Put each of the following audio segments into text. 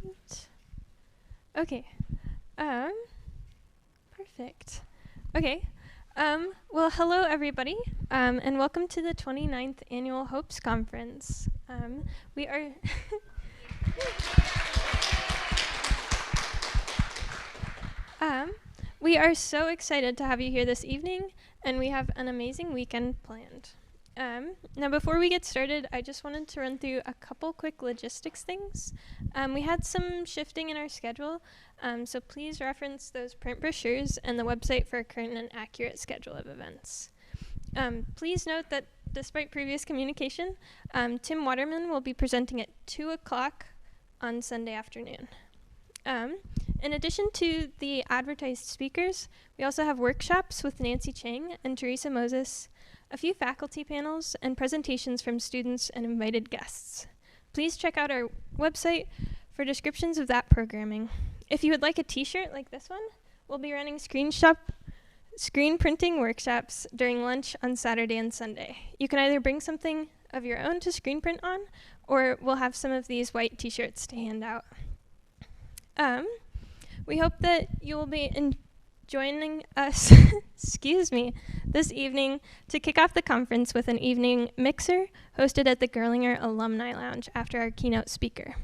Sweet. Okay. Perfect. Okay. Well, hello, everybody, and welcome to the 29th Annual Hopes Conference. We are... we are so excited to have you here this evening, and we have an amazing weekend planned. Now, before we get started, I just wanted to run through a couple quick logistics things. We had some shifting in our schedule, so please reference those print brochures and the website for a current and accurate schedule of events. Please note that despite previous communication, Tim Waterman will be presenting at 2 o'clock on Sunday afternoon. In addition to the advertised speakers, we also have workshops with Nancy Chang and Teresa Moses, a few faculty panels, and presentations from students and invited guests. Please check out our website for descriptions of that programming. If you would like a t-shirt like this one, we'll be running screen printing workshops during lunch on Saturday and Sunday. You can either bring something of your own to screen print on, or we'll have some of these white t-shirts to hand out. We hope that you will be joining us this evening to kick off the conference with an evening mixer hosted at the Guerrilla Alumni Lounge after our keynote speaker.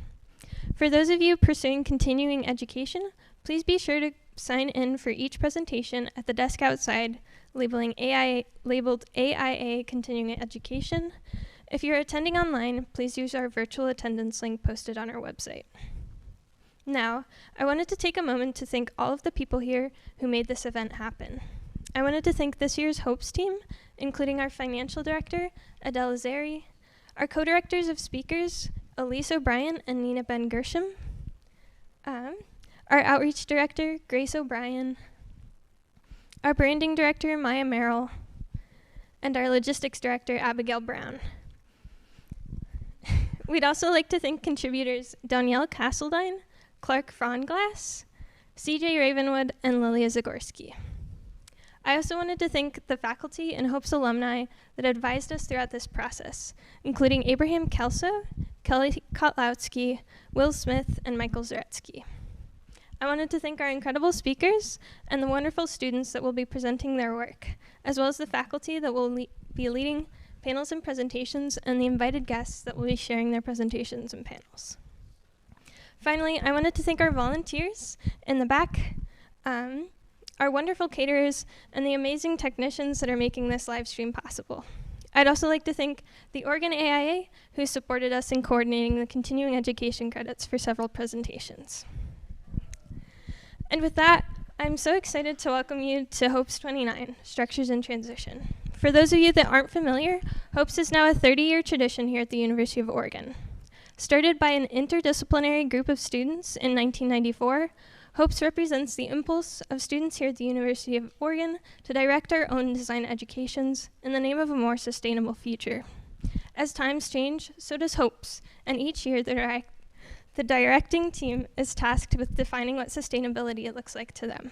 For those of you pursuing continuing education, please be sure to sign in for each presentation at the desk outside labeled AIA Continuing Education. If you're attending online, please use our virtual attendance link posted on our website. Now, I wanted to take a moment to thank all of the people here who made this event happen. I wanted to thank this year's Hopes team, including our financial director, Adele Azeri, our co-directors of speakers, Elise O'Brien and Nina Ben Gershom, our outreach director, Grace O'Brien, our branding director, Maya Merrill, and our logistics director, Abigail Brown. We'd also like to thank contributors Danielle Castledine, Clark Fronglass, CJ Ravenwood, and Lilia Zagorski. I also wanted to thank the faculty and Hopes alumni that advised us throughout this process, including Abraham Kelso, Kelly Kotlowski, Will Smith, and Michael Zaretsky. I wanted to thank our incredible speakers and the wonderful students that will be presenting their work, as well as the faculty that will be leading panels and presentations, and the invited guests that will be sharing their presentations and panels. Finally, I wanted to thank our volunteers in the back, our wonderful caterers, and the amazing technicians that are making this live stream possible. I'd also like to thank the Oregon AIA, who supported us in coordinating the continuing education credits for several presentations. And with that, I'm so excited to welcome you to Hopes 29, Structures in Transition. For those of you that aren't familiar, Hopes is now a 30-year tradition here at the University of Oregon. Started by an interdisciplinary group of students in 1994, Hopes represents the impulse of students here at the University of Oregon to direct our own design educations in the name of a more sustainable future. As times change, so does Hopes, and each year the directing team is tasked with defining what sustainability looks like to them.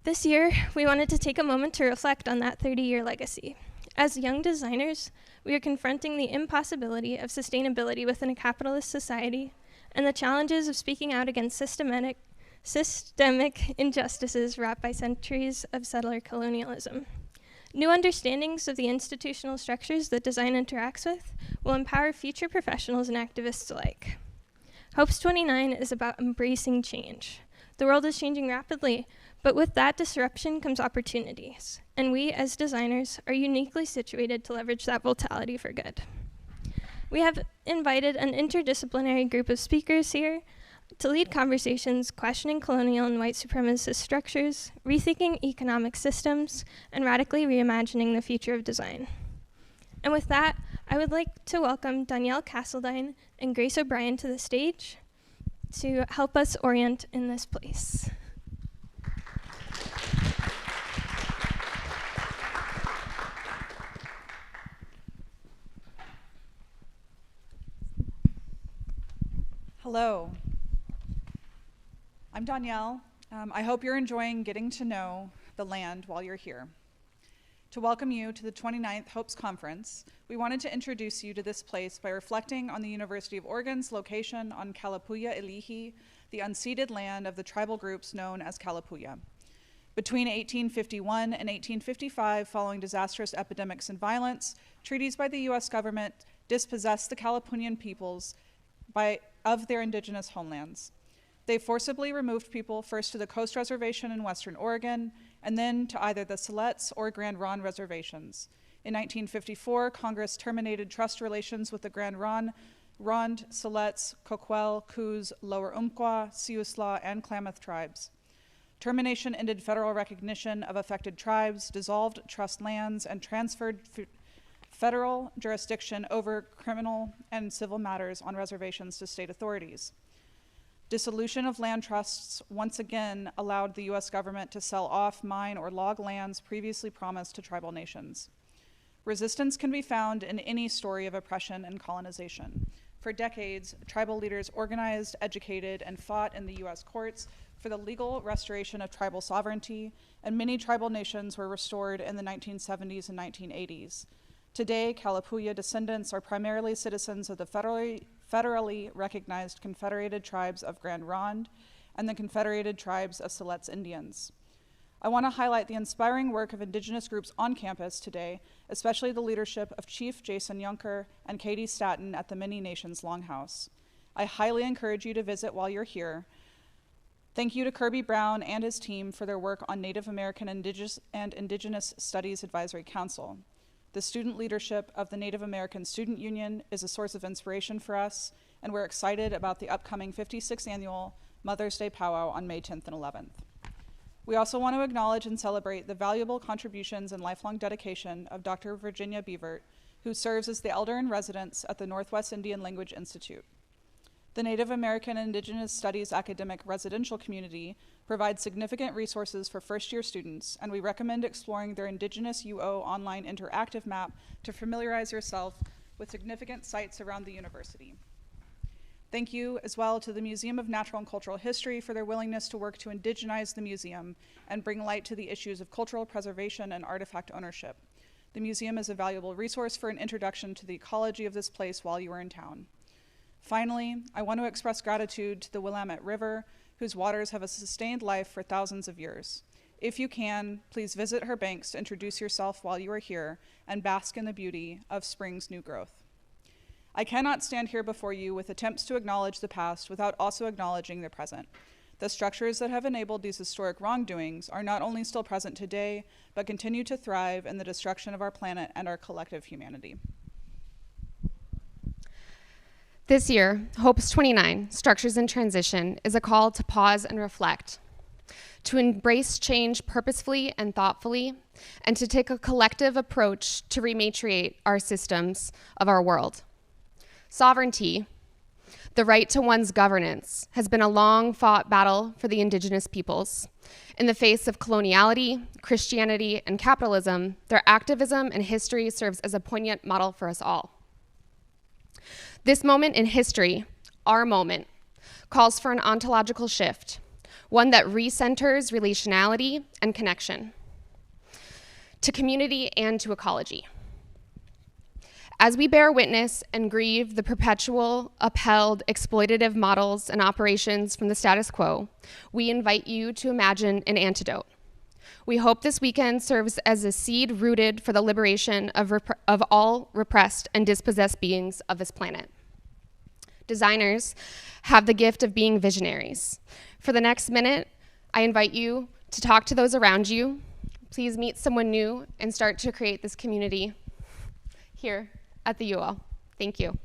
This year, we wanted to take a moment to reflect on that 30-year legacy. As young designers, we are confronting the impossibility of sustainability within a capitalist society and the challenges of speaking out against systemic injustices wrought by centuries of settler colonialism. New understandings of the institutional structures that design interacts with will empower future professionals and activists alike. Hopes 29 is about embracing change. The world is changing rapidly, but with that disruption comes opportunities, and we as designers are uniquely situated to leverage that vitality for good. We have invited an interdisciplinary group of speakers here to lead conversations questioning colonial and white supremacist structures, rethinking economic systems, and radically reimagining the future of design. And with that, I would like to welcome Danielle Castledine and Grace O'Brien to the stage to help us orient in this place. Hello. I'm Danielle. I hope you're enjoying getting to know the land while you're here. To welcome you to the 29th Hopes Conference, we wanted to introduce you to this place by reflecting on the University of Oregon's location on Kalapuya Ilihi, the unceded land of the tribal groups known as Kalapuya. Between 1851 and 1855, following disastrous epidemics and violence, treaties by the U.S. government dispossessed the Kalapuyan peoples of their indigenous homelands. They forcibly removed people first to the Coast Reservation in Western Oregon, and then to either the Siletz or Grand Ronde reservations. In 1954, Congress terminated trust relations with the Grand Ronde, Siletz, Coquel, Coos, Lower Umpqua, Siuslaw, and Klamath tribes. Termination ended federal recognition of affected tribes, dissolved trust lands, and transferred federal jurisdiction over criminal and civil matters on reservations to state authorities. Dissolution of land trusts once again allowed the U.S. government to sell off, mine, or log lands previously promised to tribal nations. Resistance can be found in any story of oppression and colonization. For decades, tribal leaders organized, educated, and fought in the U.S. courts for the legal restoration of tribal sovereignty, and many tribal nations were restored in the 1970s and 1980s. Today, Kalapuya descendants are primarily citizens of the federally recognized Confederated Tribes of Grand Ronde and the Confederated Tribes of Siletz Indians. I want to highlight the inspiring work of indigenous groups on campus today, especially the leadership of Chief Jason Yunker and Katie Staton at the Many Nations Longhouse. I highly encourage you to visit while you're here. Thank you to Kirby Brown and his team for their work on Native American Indigenous Studies Advisory Council. The student leadership of the Native American Student Union is a source of inspiration for us, and we're excited about the upcoming 56th annual Mother's Day powwow on May 10th and 11th. We also want to acknowledge and celebrate the valuable contributions and lifelong dedication of Dr. Virginia Beavert, who serves as the elder in residence at the Northwest Indian Language Institute. The Native American Indigenous Studies academic residential community provides significant resources for first-year students, and we recommend exploring their Indigenous UO online interactive map to familiarize yourself with significant sites around the university. Thank you as well to the Museum of Natural and Cultural History for their willingness to work to indigenize the museum and bring light to the issues of cultural preservation and artifact ownership. The museum is a valuable resource for an introduction to the ecology of this place while you are in town. Finally, I want to express gratitude to the Willamette River, whose waters have sustained life for thousands of years. If you can, please visit her banks to introduce yourself while you are here and bask in the beauty of spring's new growth. I cannot stand here before you with attempts to acknowledge the past without also acknowledging the present. The structures that have enabled these historic wrongdoings are not only still present today, but continue to thrive in the destruction of our planet and our collective humanity. This year, Hopes 29, Structures in Transition, is a call to pause and reflect, to embrace change purposefully and thoughtfully, and to take a collective approach to rematriate our systems of our world. Sovereignty, the right to one's governance, has been a long-fought battle for the indigenous peoples. In the face of coloniality, Christianity, and capitalism, their activism and history serves as a poignant model for us all. This moment in history, our moment, calls for an ontological shift, one that recenters relationality and connection to community and to ecology. As we bear witness and grieve the perpetual, upheld, exploitative models and operations from the status quo, we invite you to imagine an antidote. We hope this weekend serves as a seed rooted for the liberation of all repressed and dispossessed beings of this planet. Designers have the gift of being visionaries. For the next minute, I invite you to talk to those around you. Please meet someone new and start to create this community here at the UL. Thank you.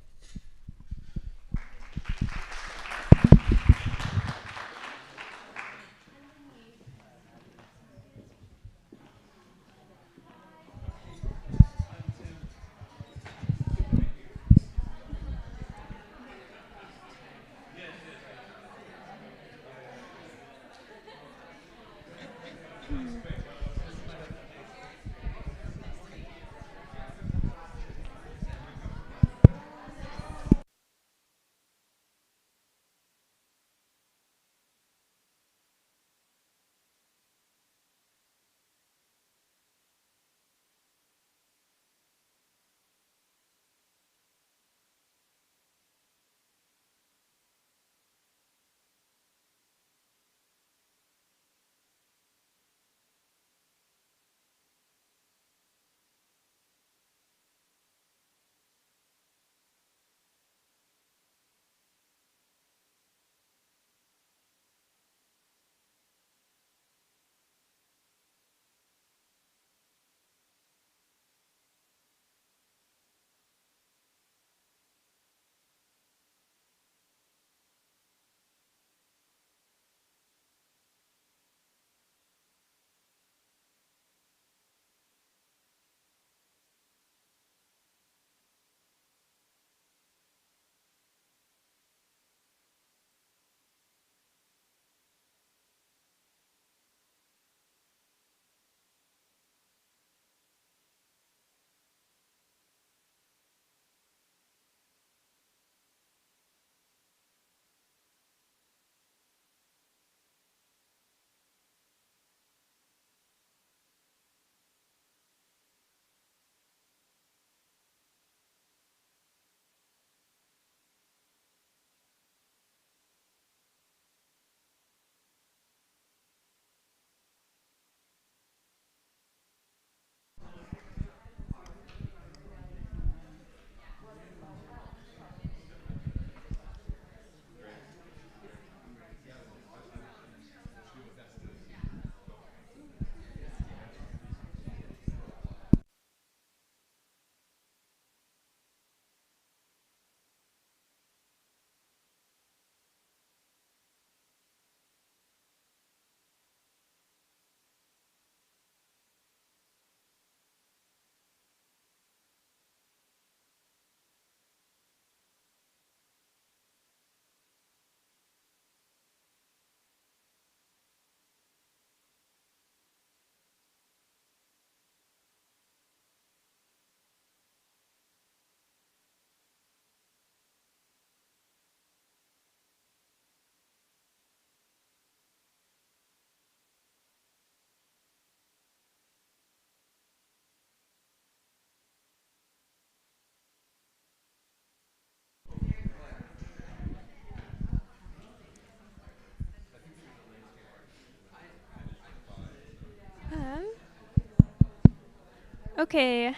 Okay.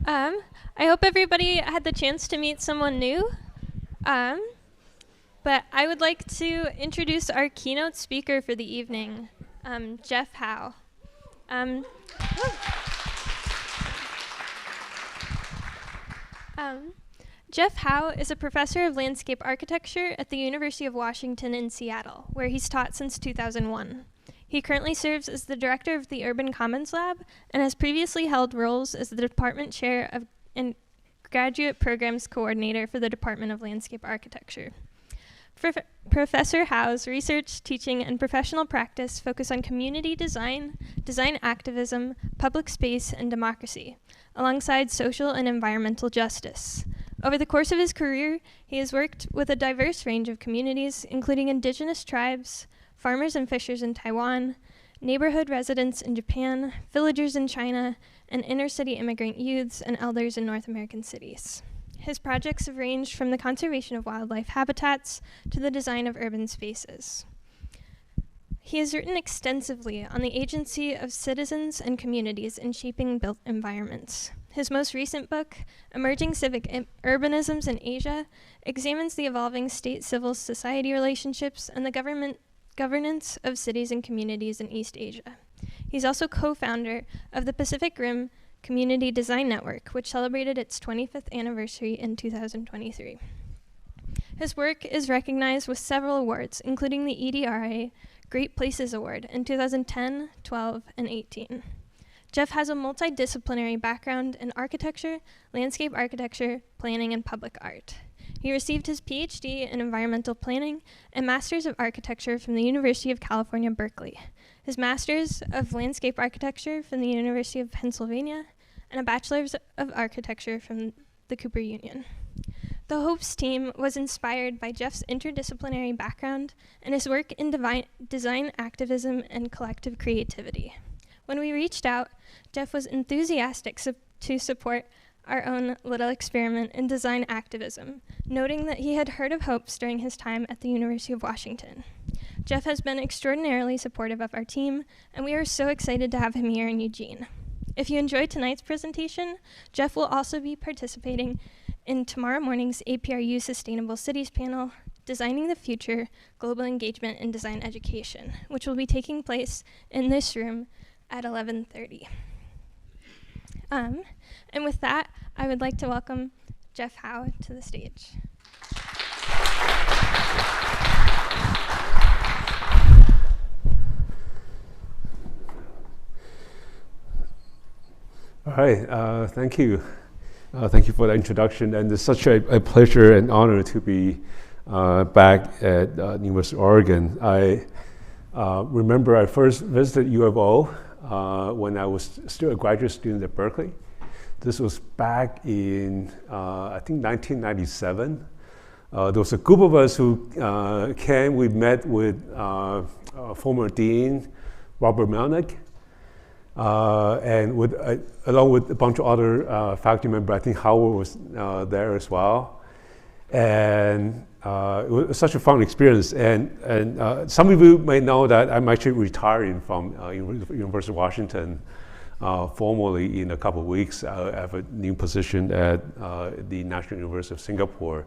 I hope everybody had the chance to meet someone new. But I would like to introduce our keynote speaker for the evening, Jeff Howe. Jeff Howe is a professor of landscape architecture at the University of Washington in Seattle, where he's taught since 2001. He currently serves as the director of the Urban Commons Lab and has previously held roles as the department chair of and graduate programs coordinator for the Department of Landscape Architecture. Professor Howe's research, teaching, and professional practice focus on community design, design activism, public space, and democracy, alongside social and environmental justice. Over the course of his career, he has worked with a diverse range of communities, including indigenous tribes, farmers and fishers in Taiwan, neighborhood residents in Japan, villagers in China, and inner-city immigrant youths and elders in North American cities. His projects have ranged from the conservation of wildlife habitats to the design of urban spaces. He has written extensively on the agency of citizens and communities in shaping built environments. His most recent book, Emerging Civic Urbanisms in Asia, examines the evolving state-civil society relationships and the governance of cities and communities in East Asia. He's also co-founder of the Pacific Rim Community Design Network, which celebrated its 25th anniversary in 2023. His work is recognized with several awards, including the EDRA Great Places Award in 2010, 12, and 18. Jeff has a multidisciplinary background in architecture, landscape architecture, planning, and public art. He received his PhD in environmental planning and Masters of Architecture from the University of California, Berkeley, his Masters of Landscape Architecture from the University of Pennsylvania, and a Bachelor's of Architecture from the Cooper Union. The HOPES team was inspired by Jeff's interdisciplinary background and his work in design activism and collective creativity. When we reached out, Jeff was enthusiastic to support our own little experiment in design activism, noting that he had heard of HOPES during his time at the University of Washington. Jeff has been extraordinarily supportive of our team, and we are so excited to have him here in Eugene. If you enjoyed tonight's presentation, Jeff will also be participating in tomorrow morning's APRU Sustainable Cities panel, Designing the Future, Global Engagement in Design Education, which will be taking place in this room at 11:30. And with that, I would like to welcome Jeff Howe to the stage. All right, thank you. Thank you for the introduction, and it's such a pleasure and honor to be back at University of Oregon. I remember I first visited U of O when I was still a graduate student at Berkeley. This was back in, I think, 1997. There was a group of us who came. We met with former Dean Robert Melnick, and with along with a bunch of other faculty members. I think Howard was there as well. And it was such a fun experience. And some of you may know that I'm actually retiring from University of Washington formally in a couple of weeks. I have a new position at the National University of Singapore.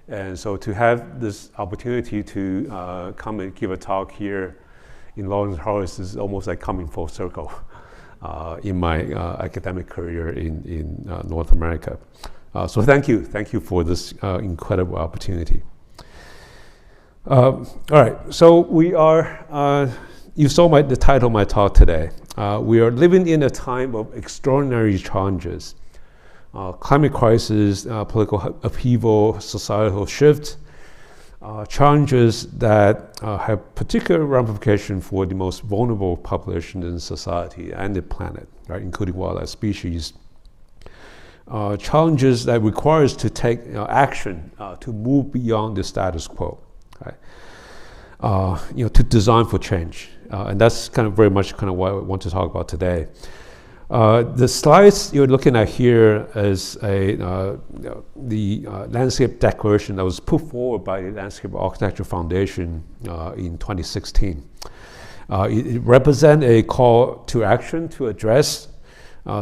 And so to have this opportunity to come and give a talk here in Lawrence House is almost like coming full circle in my academic career in North America. So thank you for this incredible opportunity. All right, so we are, you saw the title of my talk today. We are living in a time of extraordinary challenges. Climate crisis, political upheaval, societal shift, challenges that have particular ramifications for the most vulnerable population in society and the planet, right, including wildlife species. Challenges that require us to take action to move beyond the status quo, right? To design for change. And that's kind of very much kind of what I want to talk about today. The slides you're looking at here is the landscape declaration that was put forward by the Landscape Architecture Foundation in 2016. It represents a call to action to address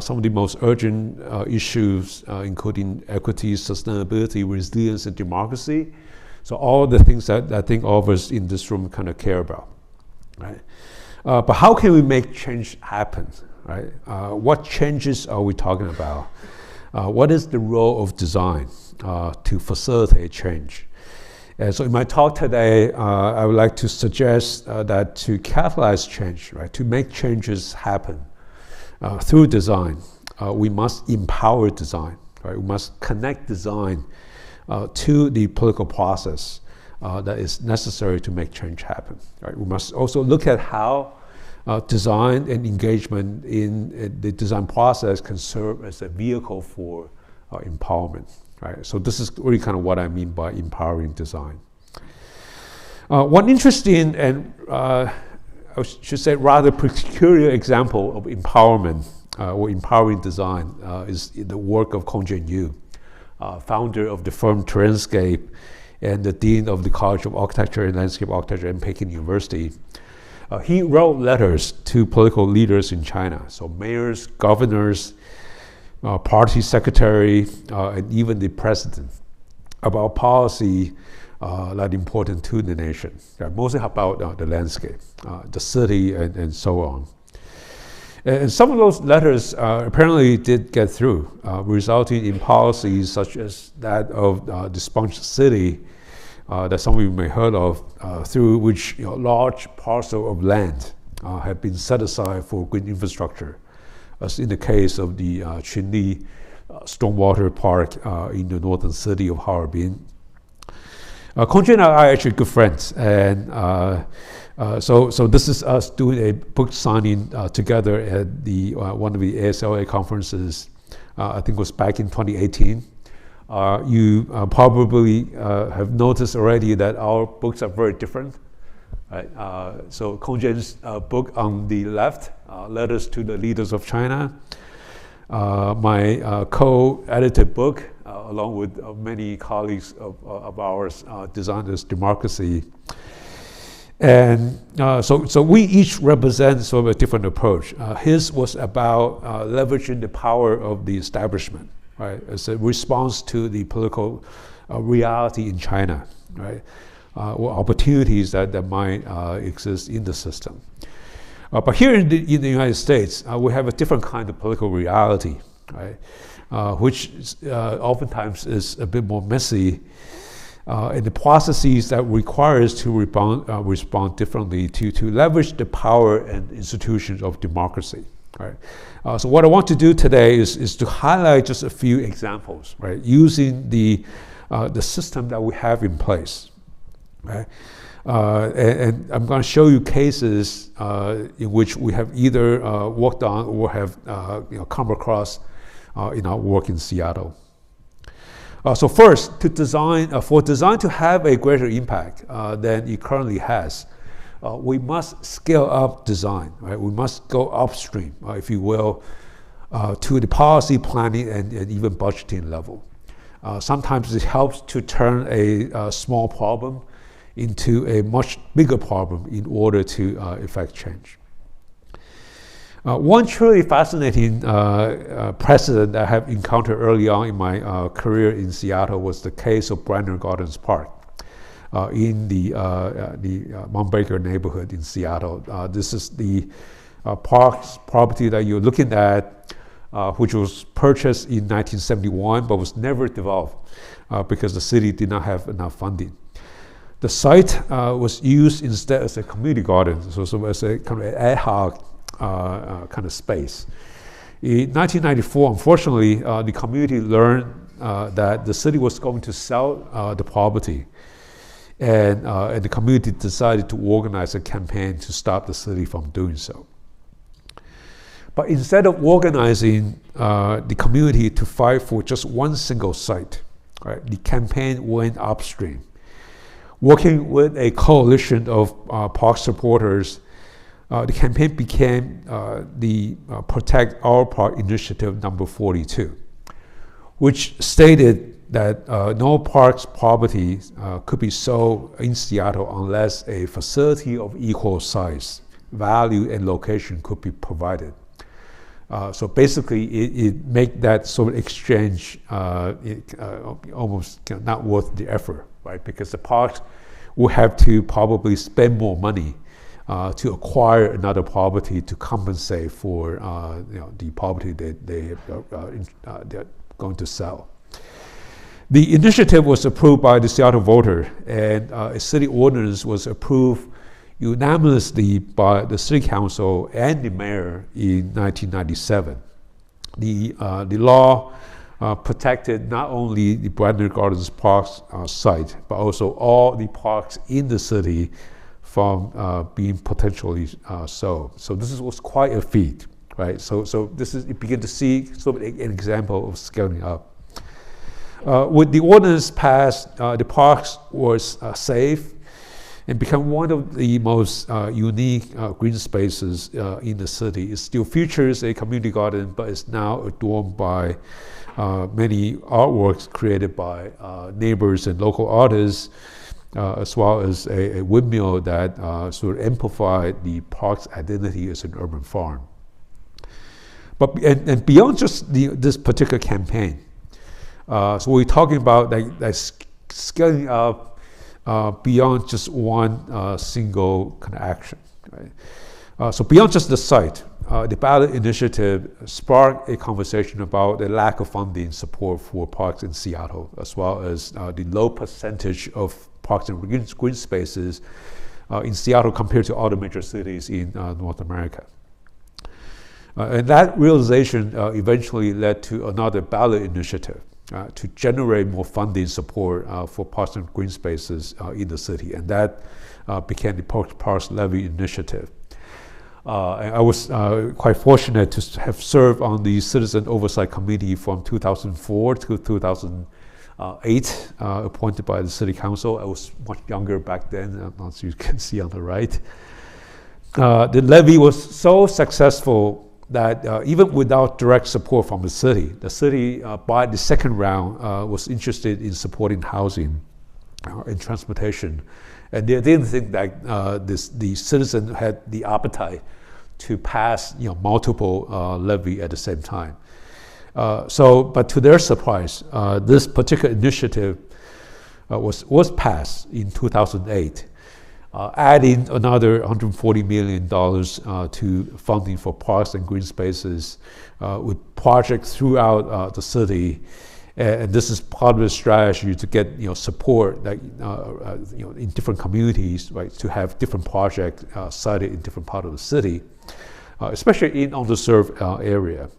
some of the most urgent issues, including equity, sustainability, resilience, and democracy. So all the things that I think all of us in this room kind of care about, right? But how can we make change happen, right? What changes are we talking about? What is the role of design to facilitate change? And so in my talk today, I would like to suggest that to catalyze change, right, to make changes happen through design, we must empower design, right? We must connect design to the political process that is necessary to make change happen, right? We must also look at how design and engagement in the design process can serve as a vehicle for empowerment, right? So this is really kind of what I mean by empowering design. One interesting and I should say rather peculiar example of empowerment or empowering design is the work of Kongjian Yu, founder of the firm Terranscape and the dean of the College of Architecture and Landscape Architecture at Peking University. He wrote letters to political leaders in China, so mayors, governors, party secretary, and even the president, about policy that important to the nation, mostly about the landscape, the city, and so on. And some of those letters apparently did get through, resulting in policies such as that of the Sponge City, that some of you may heard of, through which large parcel of land have been set aside for green infrastructure, as in the case of the Qinli Stormwater Park in the northern city of Harbin. Kongjian and I are actually good friends, and so this is us doing a book signing together at the one of the ASLA conferences. I think it was back in 2018. You probably have noticed already that our books are very different. Right? So Kongjian's book on the left, Letters to the Leaders of China. My co-edited book, along with many colleagues of ours, Design as Democracy. And so we each represent sort of a different approach. His was about leveraging the power of the establishment, right, as a response to the political reality in China, right, or opportunities that might exist in the system. But here in the United States, we have a different kind of political reality, right, which oftentimes is a bit more messy, and the processes that requires to respond differently to leverage the power and institutions of democracy. Right. So what I want to do today is to highlight just a few examples, right, using the system that we have in place. Right. And I'm going to show you cases in which we have either worked on or have come across in our work in Seattle. So first, to design for design to have a greater impact than it currently has, we must scale up design. Right? We must go upstream, if you will, to the policy planning and even budgeting level. Sometimes it helps to turn a small problem into a much bigger problem in order to effect change. One truly fascinating precedent that I have encountered early on in my career in Seattle was the case of Bryner Gardens Park in the Mount Baker neighborhood in Seattle. This is the park's property that you're looking at, which was purchased in 1971 but was never developed because the city did not have enough funding. The site was used instead as a community garden, so as a kind of ad hoc kind of space. In 1994, unfortunately, the community learned that the city was going to sell the property, and the community decided to organize a campaign to stop the city from doing so. But instead of organizing the community to fight for just one single site, right, the campaign went upstream, working with a coalition of park supporters. The campaign became the Protect Our Park Initiative number 42, which stated that no park's property could be sold in Seattle unless a facility of equal size value and location could be provided. So basically, it make that sort of exchange almost not worth the effort, right? Because the parks will have to probably spend more money to acquire another property to compensate for the property that they're going to sell. The initiative was approved by the Seattle voter, and a city ordinance was approved unanimously by the city council and the mayor in 1997. The law protected not only the Bradner Gardens Parks site, but also all the parks in the city from being potentially sold. So this was quite a feat, right? So this is, you begin to see sort of an example of scaling up. With the ordinance passed, the parks was safe and become one of the most unique green spaces in the city. It still features a community garden, but it's now adorned by many artworks created by neighbors and local artists, as well as a windmill that sort of amplified the park's identity as an urban farm. But and beyond just this particular campaign, so we're talking about like scaling up beyond just one single kind of action, right? So beyond just the site, the ballot initiative sparked a conversation about the lack of funding support for parks in Seattle, as well as the low percentage of parks and green spaces in Seattle compared to other major cities in North America. And that realization eventually led to another ballot initiative to generate more funding support for parks and green spaces in the city, and that became the Parks Levy Initiative. And I was quite fortunate to have served on the Citizen Oversight Committee from 2004 to 2008, appointed by the City Council. I was much younger back then, as you can see on the right. The levy was so successful that even without direct support from the city by the second round was interested in supporting housing and transportation. And they didn't think that the citizen had the appetite to pass multiple levy at the same time. But to their surprise, this particular initiative was passed in 2008. Adding another $140 million to funding for parks and green spaces with projects throughout the city. And this is part of the strategy to get support in different communities, right, to have different projects cited in different parts of the city, especially in underserved area.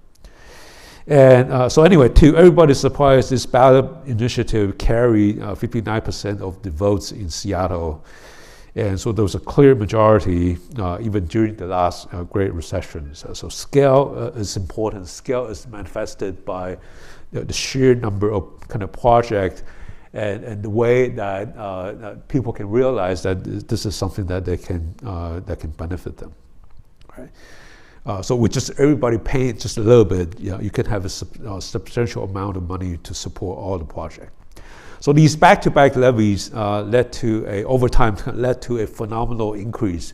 And so anyway, to everybody's surprise, this ballot initiative carried 59% of the votes in Seattle. And so there was a clear majority even during the last Great Recession. So scale is important. Scale is manifested by the sheer number of kind of projects and the way that people can realize that this is something that they can benefit them. Right? So with just everybody paying just a little bit, you can have a substantial amount of money to support all the projects. So these back-to-back levies over time led to a phenomenal increase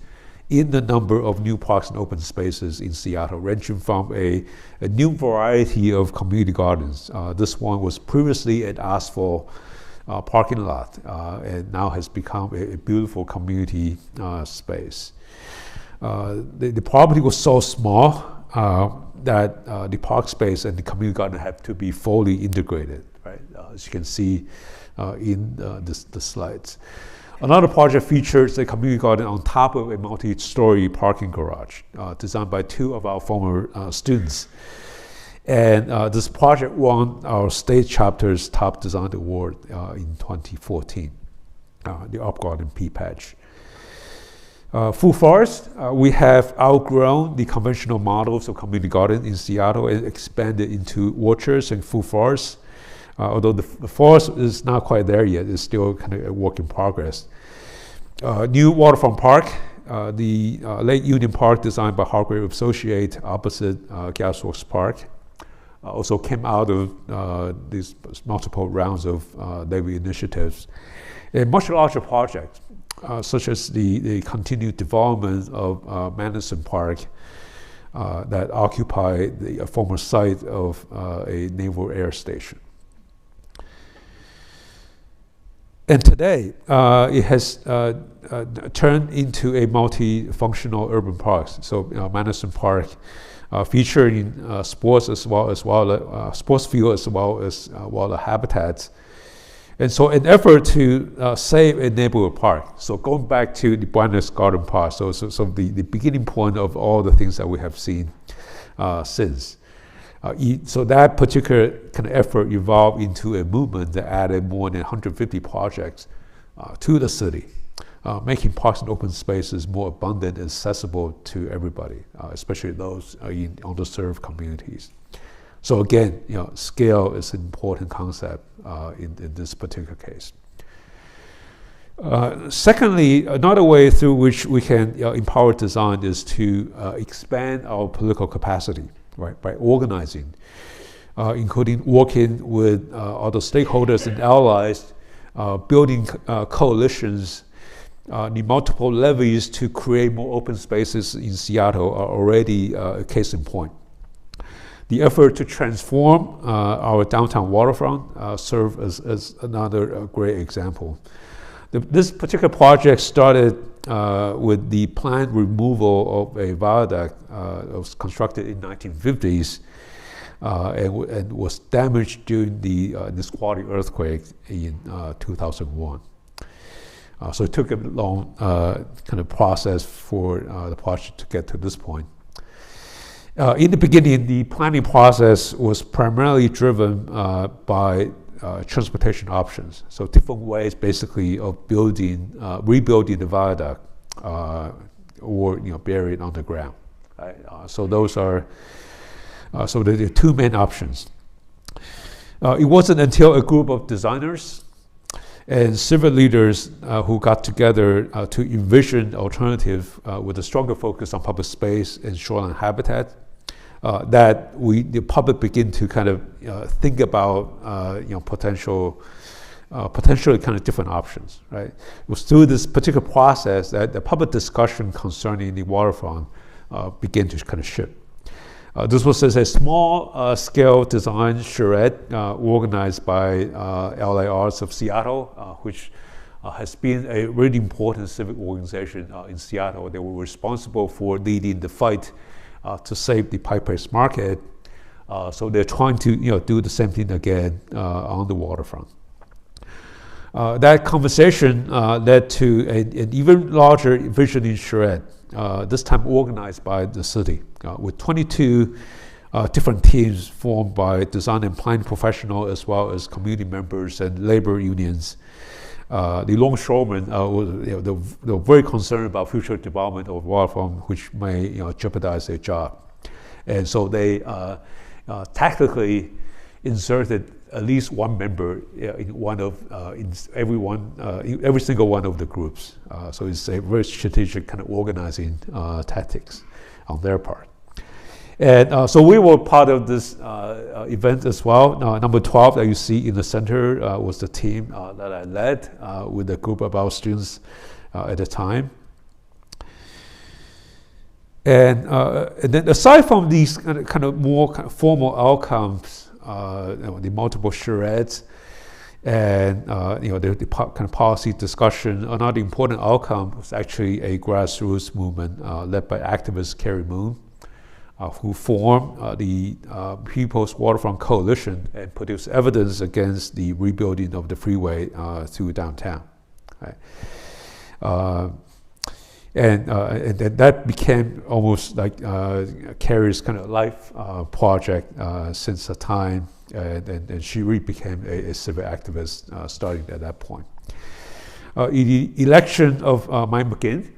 in the number of new parks and open spaces in Seattle, ranging from a new variety of community gardens. This one was previously an asphalt parking lot and now has become a beautiful community space. The property was so small that the park space and the community garden have to be fully integrated, right? As you can see in the slides. Another project features a community garden on top of a multi-story parking garage designed by two of our former students. And this project won our state chapter's top design award in 2014, the Up Garden Pea Patch. Full Forest, we have outgrown the conventional models of community garden in Seattle and expanded into orchards and full forests. Although the forest is not quite there yet, it's still kind of a work in progress. New waterfront park, the Lake Union Park, designed by Hargrave Associates opposite Gasworks Park, also came out of these multiple rounds of levy initiatives. A much larger project, such as the continued development of Madison Park that occupy the former site of a naval air station. And today, it has turned into a multifunctional urban park. So Madison Park featuring sports as well as sports field as well as wildlife habitats. And so an effort to save a neighborhood park. So going back to the Botanic Garden Park, so the beginning point of all the things that we have seen since. So that particular kind of effort evolved into a movement that added more than 150 projects to the city, making parks and open spaces more abundant and accessible to everybody, especially those in underserved communities. So again, scale is an important concept in this particular case. Secondly, another way through which we can empower design is to expand our political capacity, right, by organizing, including working with other stakeholders and allies, building coalitions. The multiple levies to create more open spaces in Seattle are already a case in point. The effort to transform our downtown waterfront served as another great example. This particular project started with the planned removal of a viaduct that was constructed in 1950s and was damaged during the Nisqually earthquake in 2001. So it took a long kind of process for the project to get to this point. In the beginning, the planning process was primarily driven by transportation options. So different ways, basically, of rebuilding the viaduct or bury it underground. Right? So those are the two main options. It wasn't until a group of designers and civic leaders who got together to envision alternative with a stronger focus on public space and shoreline habitat that the public begin to kind of think about potentially kind of different options, right? It was through this particular process that the public discussion concerning the waterfront began to kind of shift. This was as a small scale design charrette organized by LA Arts of Seattle, which has been a really important civic organization in Seattle. They were responsible for leading the fight to save the Pike Place Market. So they're trying to do the same thing again on the waterfront. That conversation led to an even larger visioning charrette, this time organized by the city, with 22 different teams formed by design and planning professionals as well as community members and labor unions. The longshoremen they were very concerned about future development of waterfront, which may jeopardize their job, and so they tactically inserted at least one member in every single one of the groups. So it's a very strategic kind of organizing tactics on their part. And so we were part of this event as well. Number 12 that you see in the center was the team that I led with a group of our students at the time. And then aside from these kind of more kind of formal outcomes, the multiple charrettes and the kind of policy discussion, another important outcome was actually a grassroots movement led by activist Carrie Moon, who formed the People's Waterfront Coalition and produced evidence against the rebuilding of the freeway through downtown. Right? And that became almost like Carrie's kind of life project since the time, and she really became a civic activist starting at that point. The election of Mike McGinn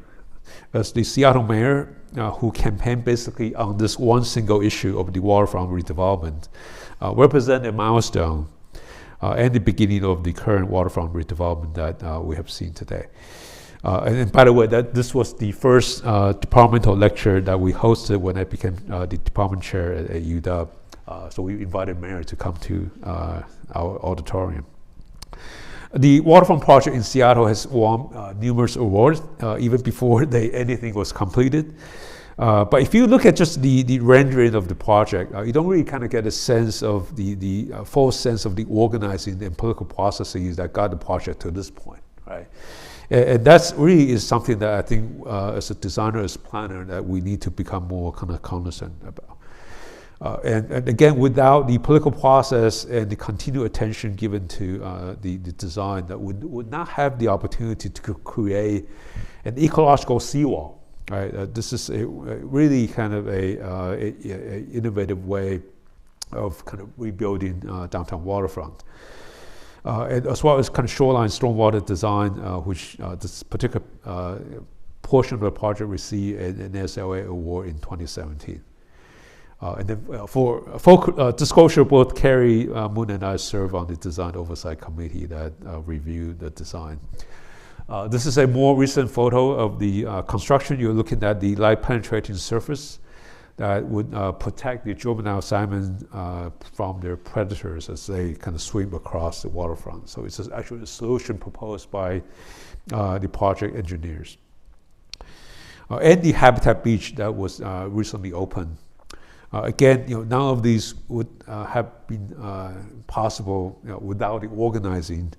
as the Seattle mayor, who campaigned basically on this one single issue of the waterfront redevelopment, represent a milestone and the beginning of the current waterfront redevelopment that we have seen today. And by the way, this was the first departmental lecture that we hosted when I became the department chair at UW. So we invited mayor to come to our auditorium. The waterfront project in Seattle has won numerous awards even before anything was completed. But if you look at just the rendering of the project, you don't really kind of get a sense of the full sense of the organizing and political processes that got the project to this point, right? And that's really is something that I think as a designer, as a planner, that we need to become more kind of cognizant about. And again, without the political process and the continued attention given to the design, that would not have the opportunity to create an ecological seawall. Right, this is a really kind of a innovative way of kind of rebuilding downtown waterfront, and as well as kind of shoreline stormwater design, which this particular portion of the project received an SLA award in 2017. And then for full disclosure, both Carrie Moon and I serve on the design oversight committee that reviewed the design. This is a more recent photo of the construction. You're looking at the light penetrating surface that would protect the juvenile salmon from their predators as they kind of swim across the waterfront. So it's actually a solution proposed by the project engineers. And the Habitat Beach that was recently opened. Again, none of these would have been possible without the organizing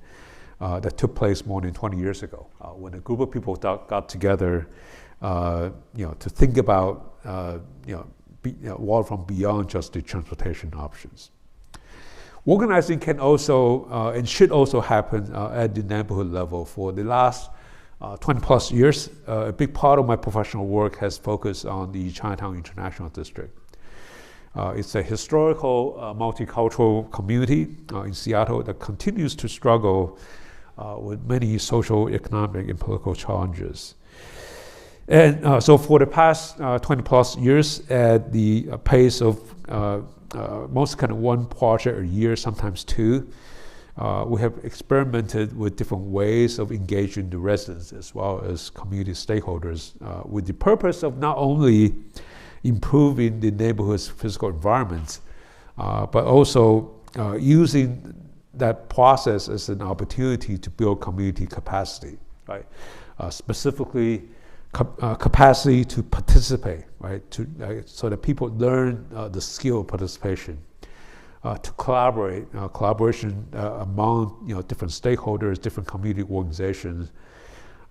that took place more than 20 years ago, when a group of people got together, to think about, waterfront beyond just the transportation options. Organizing can also and should also happen at the neighborhood level. For the last 20 plus years, a big part of my professional work has focused on the Chinatown International District. It's a historical, multicultural community in Seattle that continues to struggle with many social, economic, and political challenges. And so for the past 20 plus years, at the pace of most kind of one project a year, sometimes two, we have experimented with different ways of engaging the residents as well as community stakeholders with the purpose of not only improving the neighborhood's physical environment, but also using that process as an opportunity to build community capacity, right? Specifically, capacity to participate, right? So that people learn the skill of participation, to collaborate, collaboration among different stakeholders, different community organizations,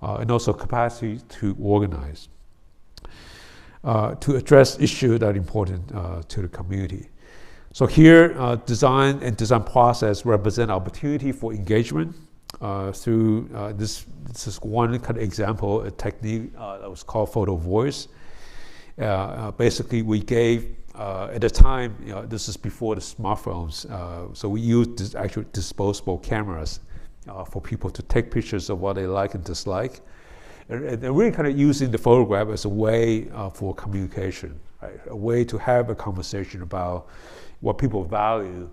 and also capacity to organize, to address issues that are important to the community. So here, design and design process represent opportunity for engagement through this is one kind of example, a technique that was called photo voice. Basically, we gave, at the time, this is before the smartphones, so we used this actual disposable cameras for people to take pictures of what they like and dislike. And really kind of using the photograph as a way for communication, right? A way to have a conversation about what people value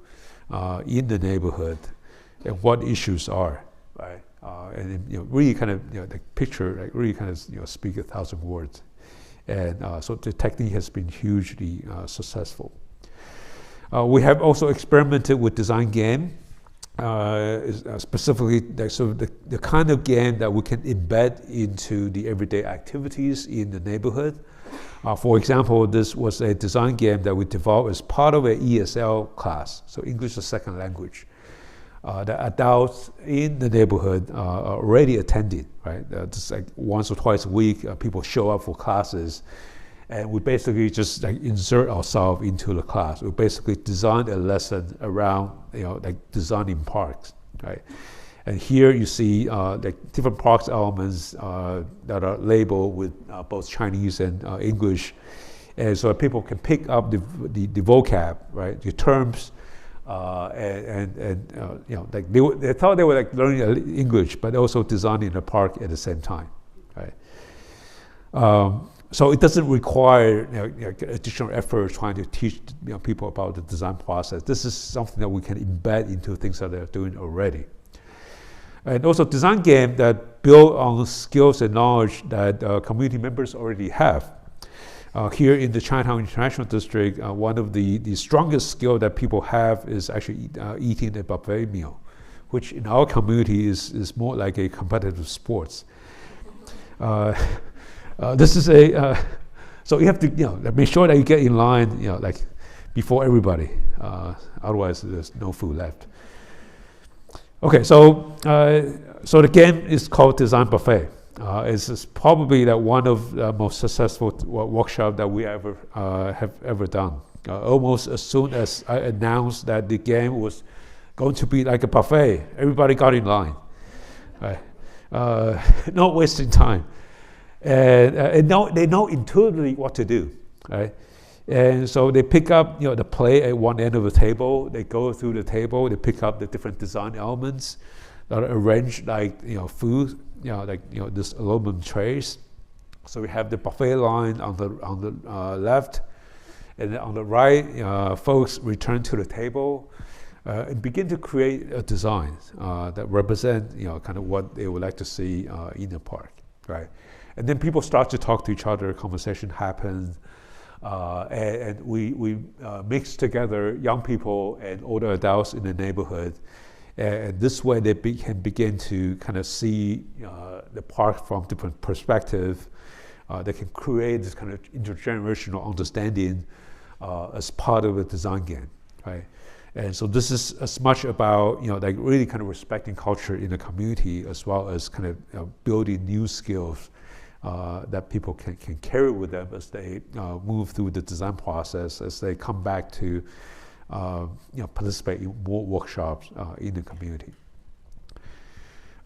in the neighborhood and what issues are, right? And really kind of the picture really kind of speak 1,000 words. And so the technique has been hugely successful. We have also experimented with design game. Specifically, the kind of game that we can embed into the everyday activities in the neighborhood. For example, this was a design game that we developed as part of an ESL class, so English as a second language, that adults in the neighborhood are already attending, right? Just like once or twice a week, people show up for classes, and we basically just insert ourselves into the class. We basically design a lesson around, designing parks, right? And here you see different parks elements that are labeled with both Chinese and English, and so people can pick up the vocab, right? The terms, they thought they were learning English, but also designing a park at the same time, right? So it doesn't require additional effort trying to teach people about the design process. This is something that we can embed into things that they're doing already. And also design game that build on skills and knowledge that community members already have. Here in the Chinatown International District, one of the strongest skill that people have is actually eating a buffet meal, which in our community is more like a competitive sports. This is so you have to make sure that you get in line like before everybody, otherwise there's no food left. Okay, so the game is called Design Buffet. It's probably one of the most successful workshops that we have ever done. Almost as soon as I announced that the game was going to be like a buffet, everybody got in line. Right? Not wasting time. And they know intuitively what to do. Right? And so they pick up the plate at one end of the table, they go through the table, they pick up the different design elements that are arranged like food, this aluminum trays. So we have the buffet line on the left, and then on the right, folks return to the table and begin to create a design that represent kind of what they would like to see in the park, right? And then people start to talk to each other, conversation happens, and we mix together young people and older adults in the neighborhood. And this way they can begin to kind of see the park from different perspectives. They can create this kind of intergenerational understanding as part of a design game, right? And so this is as much about like really kind of respecting culture in the community, as well as kind of building new skills that people can carry with them as they move through the design process, as they come back to participate in more workshops in the community.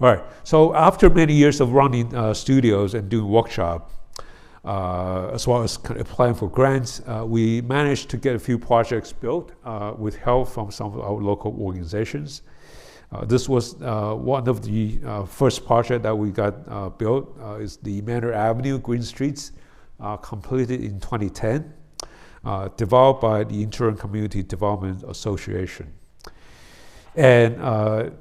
All right, so after many years of running studios and doing workshops, as well as kind of applying for grants, we managed to get a few projects built with help from some of our local organizations. This was one of the first projects that we got built, is the Manor Avenue Green Streets, completed in 2010. Developed by the Insurgent Community Development Association. And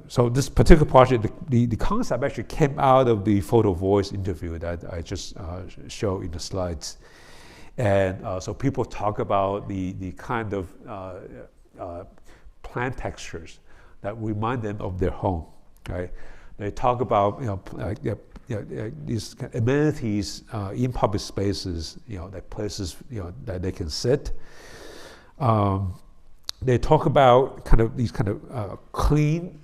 so this particular project, the concept actually came out of the photo voice interview that I just showed in the slides. And so people talk about the kind of plant textures that remind them of their home, right? They talk about these kind of amenities in public spaces, like places that they can sit. They talk about kind of these kind of clean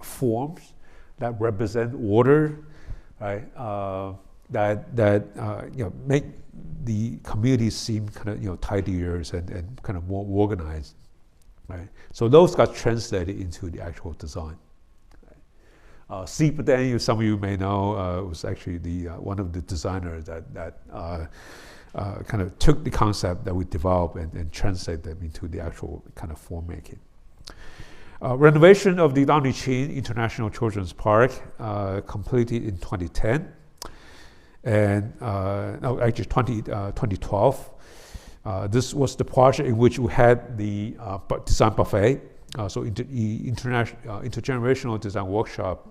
forms that represent water, right? That make the community seem kind of tidier and kind of more organized, right? So those got translated into the actual design. Steve Daniel, some of you may know, was actually one of the designers that kind of took the concept that we developed and translated them into the actual kind of form making. Renovation of the Donny Chin International Children's Park completed in 2010, and no, actually 2012. This was the project in which we had the design buffet. So intergenerational design workshop,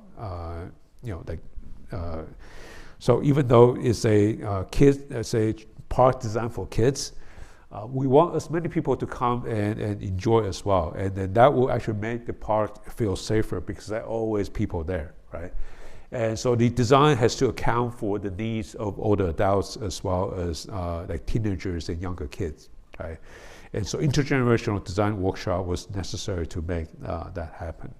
so even though it's a park designed for kids, we want as many people to come and enjoy as well, and then that will actually make the park feel safer because there are always people there, right? And so the design has to account for the needs of older adults as well as like teenagers and younger kids, right? And so intergenerational design workshop was necessary to make that happen.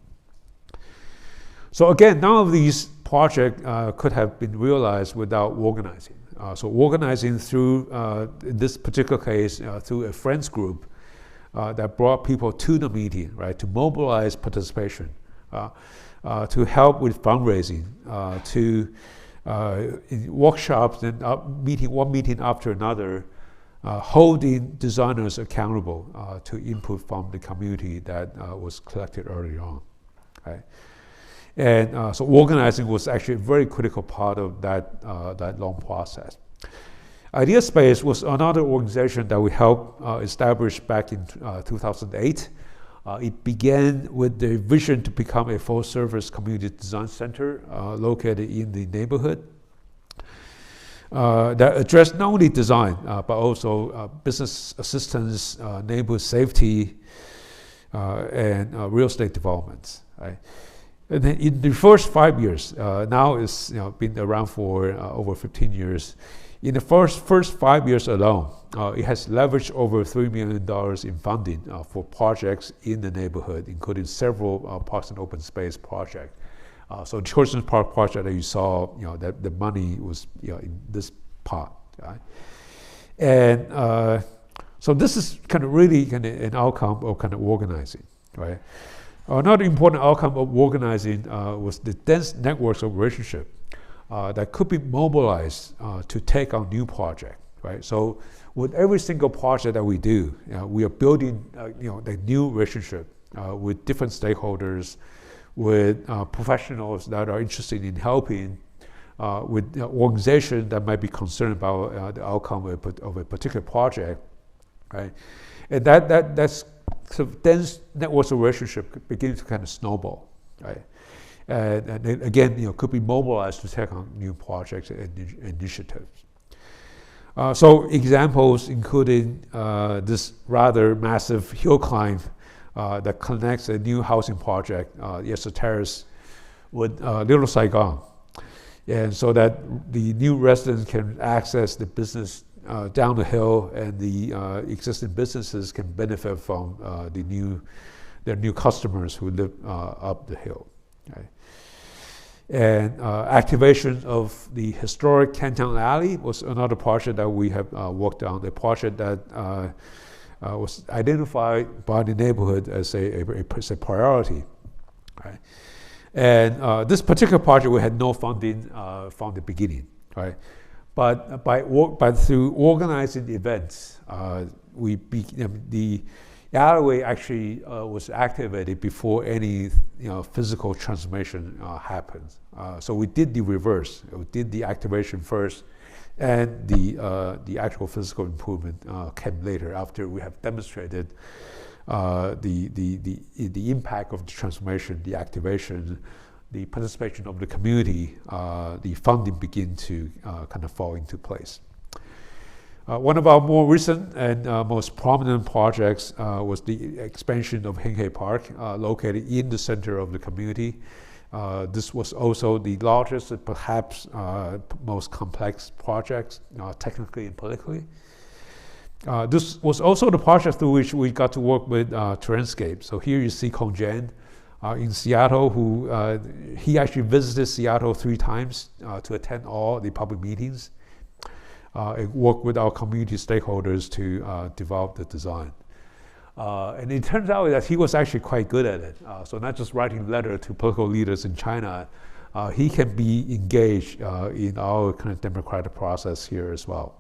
So again, none of these projects could have been realized without organizing. So organizing through, in this particular case, through a friends group that brought people to the meeting, right, to mobilize participation, to help with fundraising, to in workshops and one meeting after another, holding designers accountable to input from the community that was collected early on, right? And so organizing was actually a very critical part of that long process. Idea Space was another organization that we helped establish back in 2008. It began with the vision to become a full-service community design center located in the neighborhood that addressed not only design, but also business assistance, neighborhood safety, and real estate developments. Right? And then in the first 5 years, now it's been around for over 15 years. In the first 5 years alone, it has leveraged over $3 million in funding for projects in the neighborhood, including several parks and open space projects. So Children's Park project that you saw, that the money was in this part, right? And so this is kind of really an outcome of kind of organizing, right? Another important outcome of organizing was the dense networks of relationship that could be mobilized to take on new projects, right? So with every single project that we do, we are building, the new relationship with different stakeholders, with professionals that are interested in helping, with organizations that might be concerned about the outcome of a particular project, right? And that's sort of dense networks of relationship begins to kind of snowball, right? And again, could be mobilized to take on new projects and initiatives. So examples including this rather massive hill climb that connects a new housing project, Yester Terrace, with Little Saigon. And so that the new residents can access the business down the hill, and the existing businesses can benefit from their new customers who live up the hill. Right? And activation of the historic Canton Alley was another project that we have worked on, a project that was identified by the neighborhood as a priority. Right? And this particular project, we had no funding from the beginning, right? But through organizing events, the alleyway actually was activated before any physical transformation happens. So we did the reverse. We did the activation first, and the actual physical improvement came later after we have demonstrated the impact of the transformation, the activation, the participation of the community, the funding begin to kind of fall into place. One of our more recent and most prominent projects was the expansion of Heng He Park, located in the center of the community. This was also the largest and perhaps most complex project, technically and politically. This was also the project through which we got to work with Terrainscape. So here you see Kong Jan in Seattle, who he actually visited Seattle 3 times to attend all the public meetings. And work with our community stakeholders to develop the design. And it turns out that he was actually quite good at it. So not just writing letters to political leaders in China, he can be engaged in our kind of democratic process here as well.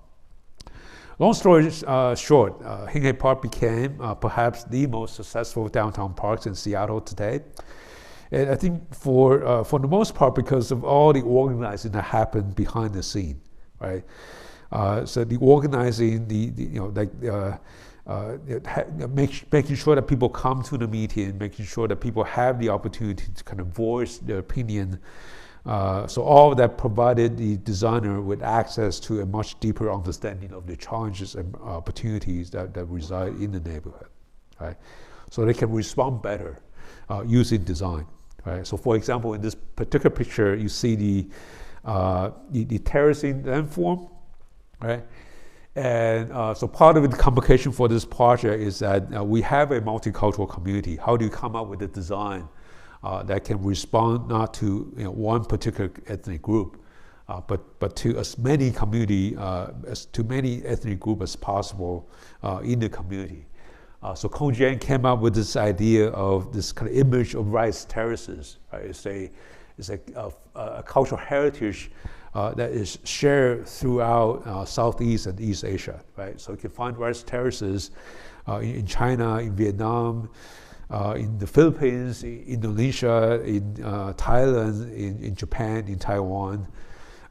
Long story short, Heng He Park became perhaps the most successful downtown parks in Seattle today. And I think for the most part, because of all the organizing that happened behind the scene, right? So the organizing, making sure that people come to the meeting, making sure that people have the opportunity to kind of voice their opinion. So all of that provided the designer with access to a much deeper understanding of the challenges and opportunities that reside in the neighborhood, right? So they can respond better using design, right? So for example, in this particular picture, you see the terracing landform, right? And so part of the complication for this project is that we have a multicultural community. How do you come up with a design that can respond not to one particular ethnic group, but to as many many ethnic groups as possible in the community? So Kong Jan came up with this idea of this kind of image of rice terraces. Right? It's a cultural heritage that is shared throughout Southeast and East Asia, right? So you can find rice terraces in China, in Vietnam, in the Philippines, in Indonesia, in Thailand, in Japan, in Taiwan.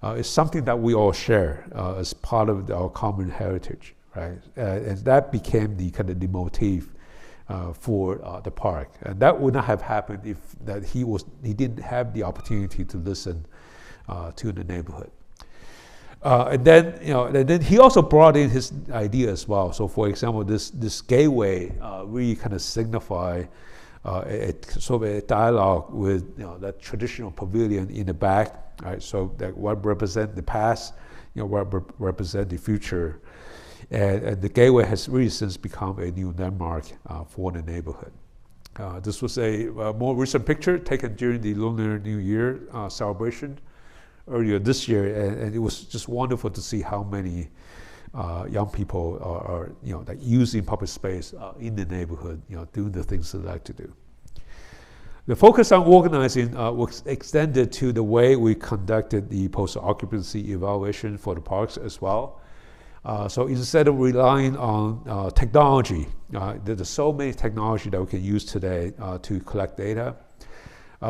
It's something that we all share as part of our common heritage, right? And that became the kind of the motif for the park. And that would not have happened if he didn't have the opportunity to listen to the neighborhood. And then he also brought in his idea as well. So for example, this gateway really kind of signify sort of a dialogue with that traditional pavilion in the back, right? So that what represent the past, what represent the future, and the gateway has really since become a new landmark for the neighborhood. This was a more recent picture taken during the Lunar New Year celebration earlier this year, and it was just wonderful to see how many young people are like using public space in the neighborhood, doing the things they like to do. The focus on organizing was extended to the way we conducted the post-occupancy evaluation for the parks as well. So instead of relying on technology, there's so many technology that we can use today to collect data.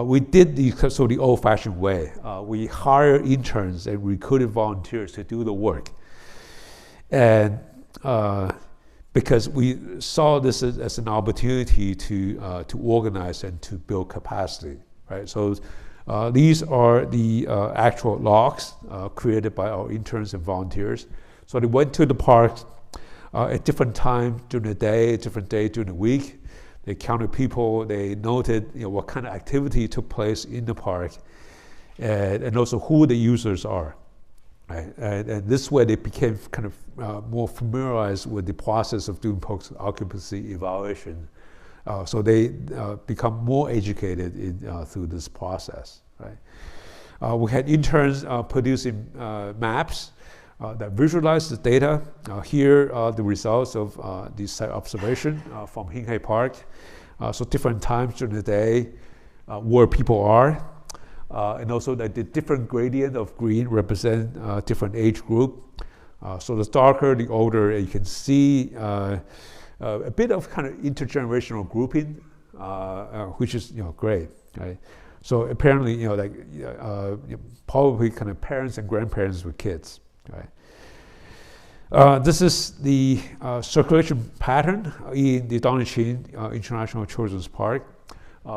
We did the old-fashioned way. We hired interns and recruited volunteers to do the work. And because we saw this as an opportunity to organize and to build capacity, right? So these are the actual logs created by our interns and volunteers. So they went to the park at different times during the day, different day during the week. They counted people, they noted what kind of activity took place in the park, and also who the users are. Right? And this way they became kind of more familiarized with the process of doing post-occupancy evaluation. So they become more educated through this process. Right? We had interns producing maps that visualize the data. Here are the results of the site observation from Hinghei Park. So different times during the day where people are. And also that the different gradient of green represent different age group. So the darker, the older, you can see a bit of kind of intergenerational grouping, which is great. Right? So apparently, probably kind of parents and grandparents with kids. Right? This is the circulation pattern in the Dongqing International Children's Park.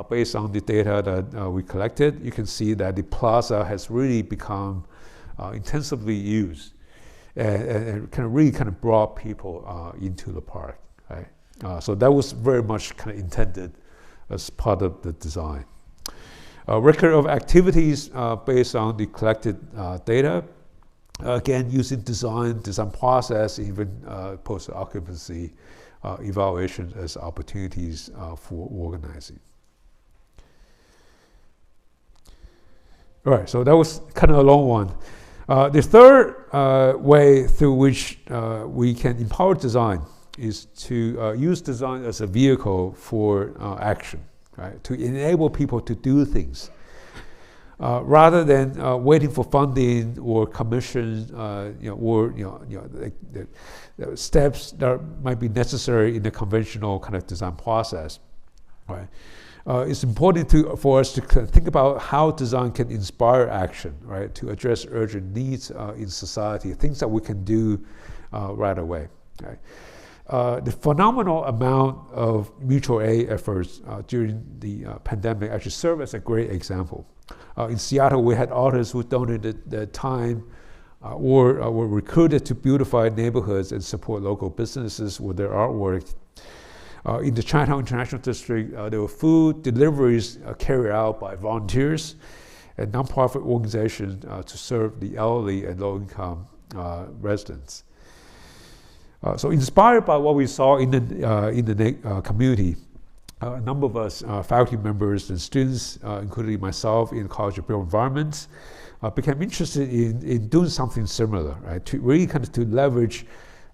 Based on the data that we collected, you can see that the plaza has really become intensively used and really brought people into the park. Right? So that was very much kind of intended as part of the design. Record of activities based on the collected data. Again, using design process, even post-occupancy evaluation as opportunities for organizing. All right, so that was kind of a long one. The third way through which we can empower design is to use design as a vehicle for action, right? To enable people to do things. Rather than waiting for funding or commissions, or the steps that might be necessary in the conventional kind of design process, right? It's important for us to think about how design can inspire action, right? To address urgent needs in society, things that we can do right away. Right? The phenomenal amount of mutual aid efforts during the pandemic actually serve as a great example. In Seattle, we had artists who donated their time or were recruited to beautify neighborhoods and support local businesses with their artwork. In the Chinatown International District, there were food deliveries carried out by volunteers and nonprofit organizations to serve the elderly and low-income residents. So inspired by what we saw in the community, a number of us, faculty members and students, including myself in the College of Built Environments, became interested in doing something similar, right? To really to leverage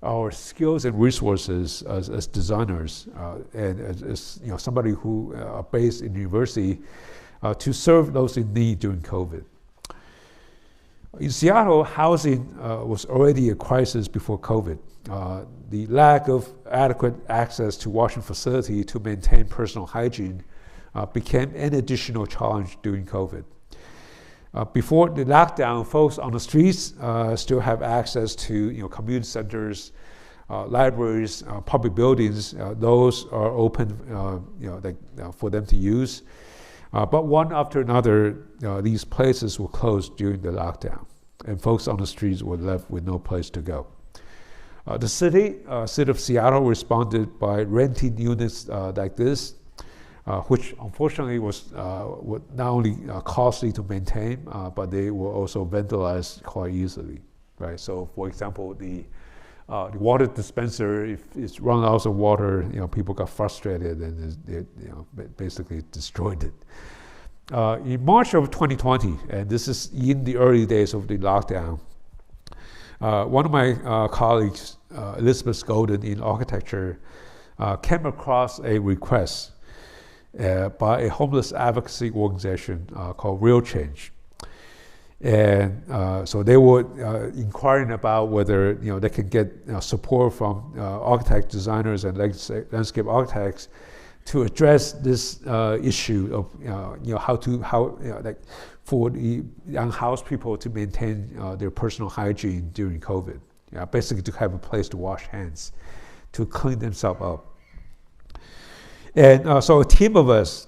our skills and resources as designers and as somebody who are based in the university to serve those in need during COVID. In Seattle, housing was already a crisis before COVID. The lack of adequate access to washing facility to maintain personal hygiene became an additional challenge during COVID. Before the lockdown, folks on the streets still have access to community centers, libraries, public buildings. Those are open for them to use. But one after another, these places were closed during the lockdown, and folks on the streets were left with no place to go. The city of Seattle responded by renting units like this, which unfortunately was not only costly to maintain, but they were also vandalized quite easily, right? So, for example, the water dispenser, if it's run out of water, people got frustrated and they basically destroyed it. In March of 2020, and this is in the early days of the lockdown, one of my colleagues, Elizabeth Golden in architecture, came across a request by a homeless advocacy organization called Real Change. And so they were inquiring about whether they can get support from architect designers and landscape architects to address this issue of how like for the unhoused people to maintain their personal hygiene during COVID. Basically to have a place to wash hands, to clean themselves up. And so a team of us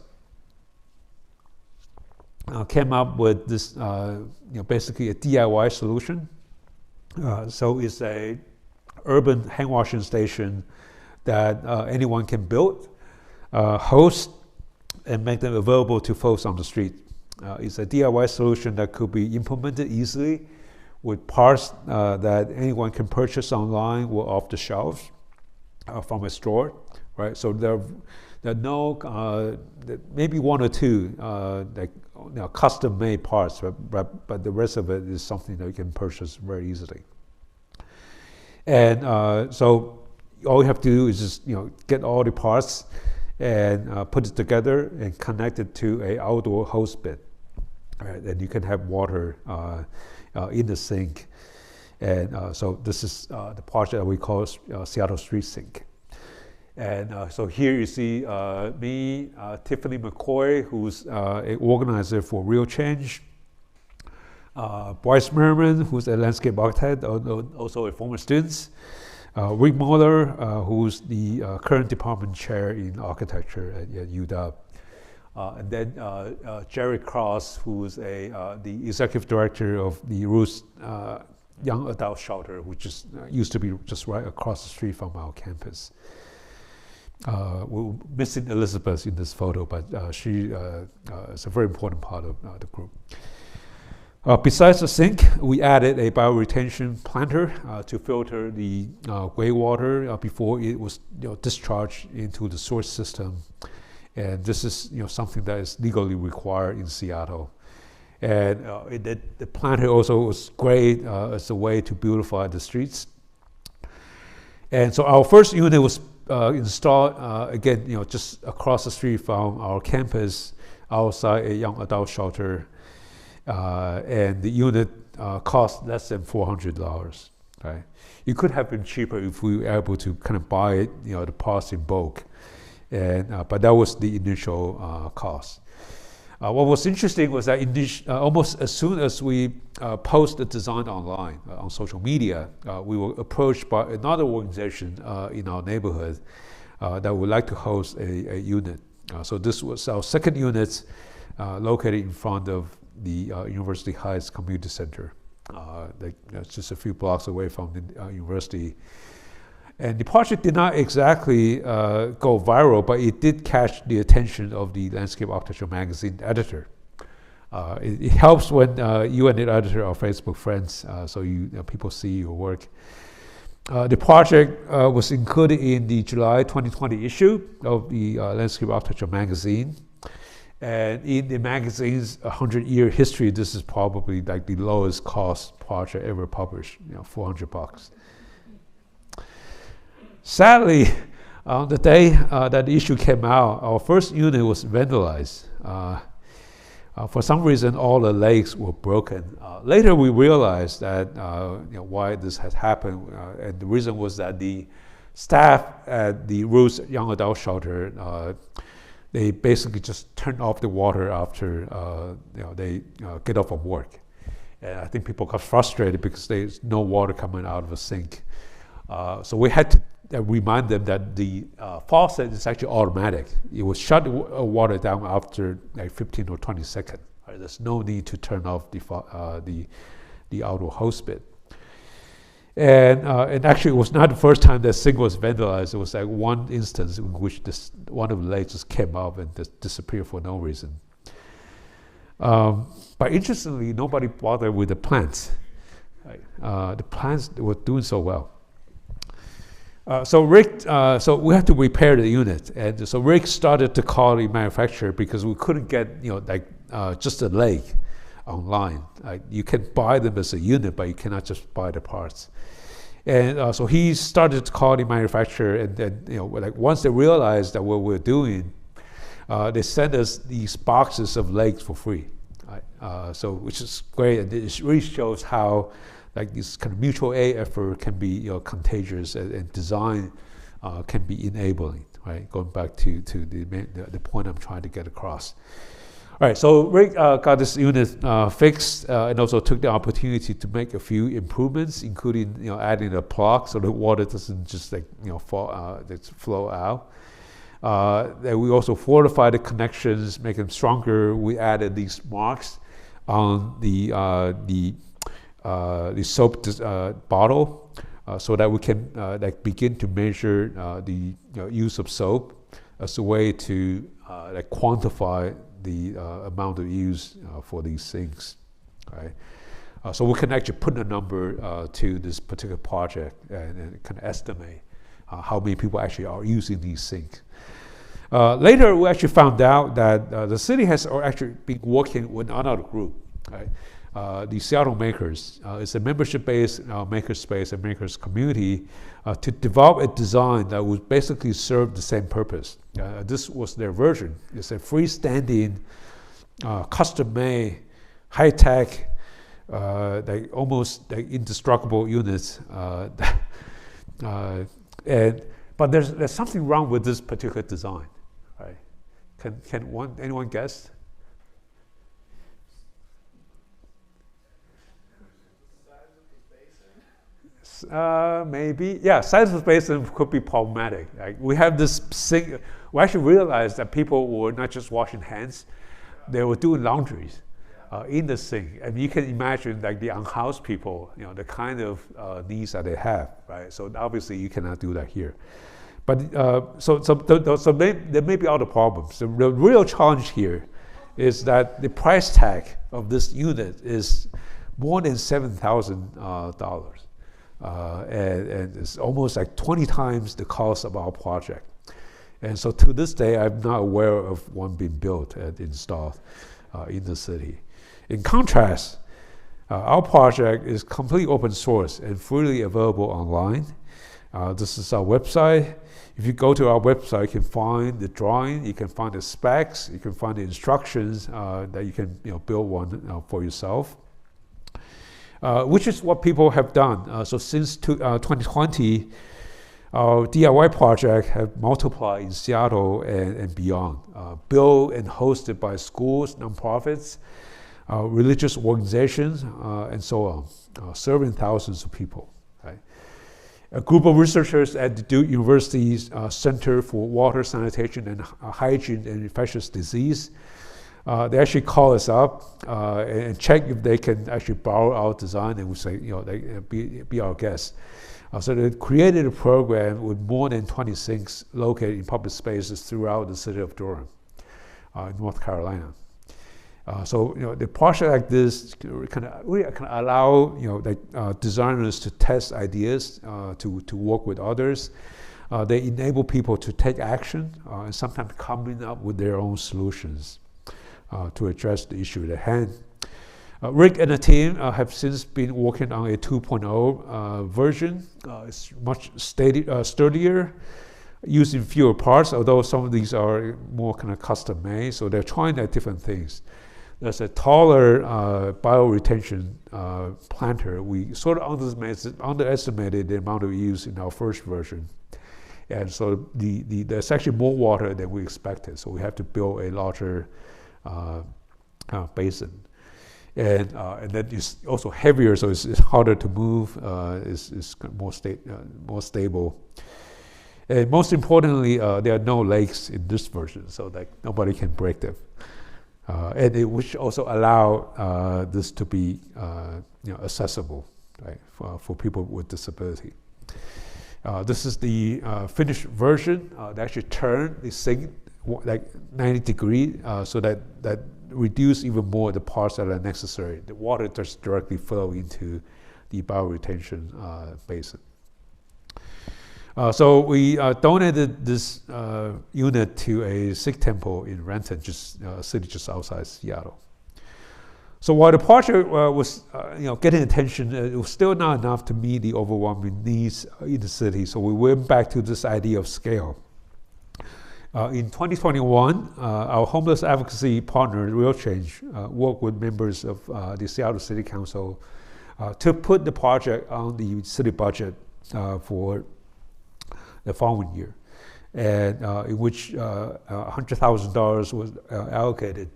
came up with this, basically a DIY solution. So it's a urban hand washing station that anyone can build, host, and make them available to folks on the street. It's a DIY solution that could be implemented easily with parts that anyone can purchase online or off the shelves from a store, right? So there are no, maybe one or two custom-made parts, but the rest of it is something that you can purchase very easily. And so all you have to do is just get all the parts and put it together and connect it to an outdoor hose bit, right? And you can have water in the sink. And so this is the project that we call Seattle Street Sink. And so here you see me, Tiffany McCoy, who's an organizer for Real Change, Bryce Merriman, who's a landscape architect, also a former student, Rick Muller, who's the current department chair in architecture at UW, and then Jerry Cross, who's the executive director of the Roots Young Adult Shelter, which is used to be just right across the street from our campus. We're missing Elizabeth in this photo, but she is a very important part of the group. Besides the sink, we added a bioretention planter to filter the gray water before it was discharged into the source system. And this is something that is legally required in Seattle. And the planter also was great as a way to beautify the streets. And so our first unit was installed again, just across the street from our campus, outside a young adult shelter, and the unit cost less than $400. Right? It could have been cheaper if we were able to kind of buy it, the parts in bulk, and but that was the initial cost. What was interesting was that almost as soon as we posted the design online on social media, we were approached by another organization in our neighborhood that would like to host a unit. So this was our second unit located in front of the University Heights Community Center. That's just a few blocks away from the university. And the project did not exactly go viral, but it did catch the attention of the Landscape Architecture magazine editor. It helps when you and the editor are Facebook friends, so people see your work. The project was included in the July 2020 issue of the Landscape Architecture magazine. And in the magazine's 100-year history, this is probably like the lowest cost project ever published, $400. Sadly, on the day that the issue came out, our first unit was vandalized. For some reason, all the legs were broken. Later, we realized that why this had happened, and the reason was that the staff at the Roots Young Adult Shelter, they basically just turned off the water after they get off of work. And I think people got frustrated because there's no water coming out of the sink. So we had to remind them that the faucet is actually automatic. It will shut the water down after like 15 or 20 seconds. Right? There's no need to turn off the outdoor hose bit. And actually, it was not the first time that sink was vandalized. It was like one instance in which one of the lakes just came up and just disappeared for no reason. But interestingly, nobody bothered with the plants. Right? The plants were doing so well. So Rick, so we had to repair the unit, and so Rick started to call the manufacturer because we couldn't get just a lake online. You can buy them as a unit, but you cannot just buy the parts. And so he started to call the manufacturer, and then once they realized that what we're doing, they sent us these boxes of lakes for free. So which is great, and it really shows how this kind of mutual aid effort can be contagious, and design can be enabling. Right, going back to the point I'm trying to get across. All right, so Rick got this unit fixed, and also took the opportunity to make a few improvements, including adding a plug so the water doesn't just flow out. Then we also fortified the connections, make them stronger. We added these marks on the soap bottle, so that we can begin to measure the use of soap as a way to quantify the amount of use for these sinks. Right? So we can actually put a number to this particular project and kind of estimate how many people actually are using these sinks. Later, we actually found out that the city has actually been working with another group. Right? The Seattle Makers. It's a membership-based makerspace and makers community to develop a design that would basically serve the same purpose. This was their version. It's a freestanding, custom-made, high-tech, almost indestructible units. But there's something wrong with this particular design. Right? Can anyone guess? Maybe, yeah. Size of basin could be problematic. We have this sink. We actually realized that people were not just washing hands; they were doing laundries in the sink. And you can imagine, the unhoused people, the kind of needs that they have, right? So obviously, you cannot do that here. But there may be other problems. The real challenge here is that the price tag of this unit is more than $7,000. And it's almost 20 times the cost of our project. And so to this day, I'm not aware of one being built and installed in the city. In contrast, our project is completely open source and freely available online. This is our website. If you go to our website, you can find the drawing, you can find the specs, you can find the instructions that you can build one for yourself. Which is what people have done. So since 2020, our DIY project have multiplied in Seattle and beyond, built and hosted by schools, nonprofits, religious organizations, and so on, serving thousands of people. Right? A group of researchers at the Duke University's Center for Water, Sanitation, and Hygiene and Infectious Disease, they actually call us up and check if they can actually borrow our design, and we say, they be our guests. So they created a program with more than 20 sinks located in public spaces throughout the city of Durham, in North Carolina. So the project like this can allow designers to test ideas, to work with others. They enable people to take action and sometimes coming up with their own solutions to address the issue at hand. Rick and the team have since been working on a 2.0 version. It's much sturdier, using fewer parts, although some of these are more kind of custom made, so they're trying out different things. There's a taller bioretention planter. We sort of underestimated the amount of use in our first version. And so there's actually more water than we expected, so we have to build a larger basin. And then it's also heavier, so it's harder to move, it's more stable. And most importantly, there are no lakes in this version, so that nobody can break them. And it would also allow this to be accessible. right, for people with disability. This is the finished version. They actually turn the sink like 90 degrees so that reduce even more the parts that are necessary. The water just directly flow into the bioretention basin. So we donated this unit to a Sikh temple in Renton, just a city just outside Seattle. So while the project was getting attention, it was still not enough to meet the overwhelming needs in the city. So we went back to this idea of scale. In 2021, our homeless advocacy partner, Real Change, worked with members of the Seattle City Council to put the project on the city budget for the following year, and in which $100,000 was allocated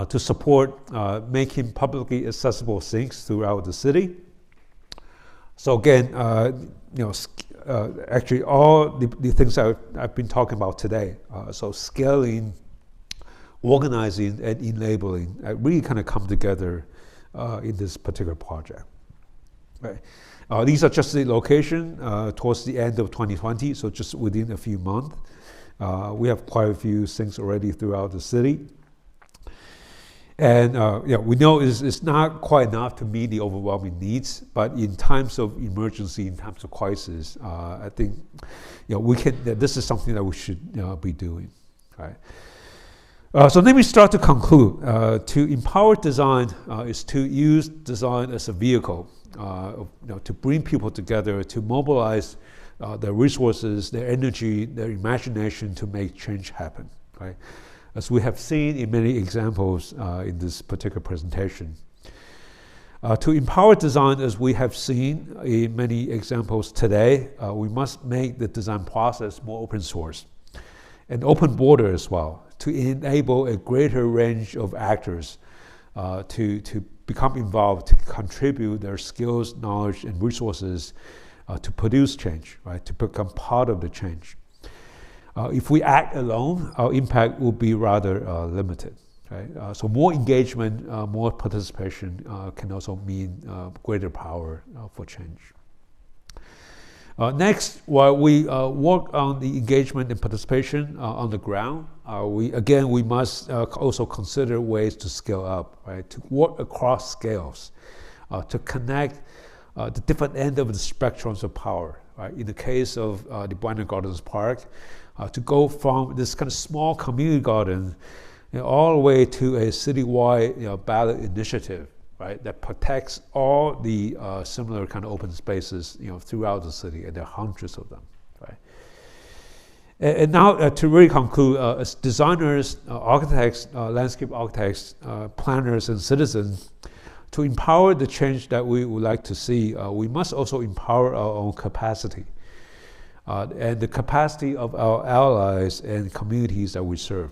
to support making publicly accessible sinks throughout the city. So again, actually all the things I've been talking about today, so scaling, organizing, and enabling really kind of come together in this particular project. Right. These are just the location towards the end of 2020, so just within a few months. We have quite a few things already throughout the city. And we know it's not quite enough to meet the overwhelming needs, but in times of emergency, in times of crisis, I think we can. This is something that we should be doing, right? So let me start to conclude. To empower design is to use design as a vehicle, to bring people together, to mobilize their resources, their energy, their imagination to make change happen, right? As we have seen in many examples in this particular presentation. To empower design, as we have seen in many examples today, we must make the design process more open source and open border as well, to enable a greater range of actors to become involved, to contribute their skills, knowledge, and resources to produce change, right? To become part of the change. If we act alone, our impact will be rather limited, right? So more engagement, more participation can also mean greater power for change. Next, while we work on the engagement and participation on the ground, we must also consider ways to scale up, right? To work across scales, to connect the different end of the spectrums of power, right? In the case of the Botanic Gardens Park, to go from this kind of small community garden all the way to a citywide ballot initiative, right, that protects all the similar kind of open spaces throughout the city, and there are hundreds of them, right? And now to really conclude, as designers, architects, landscape architects, planners, and citizens, to empower the change that we would like to see, we must also empower our own capacity. And the capacity of our allies and communities that we serve.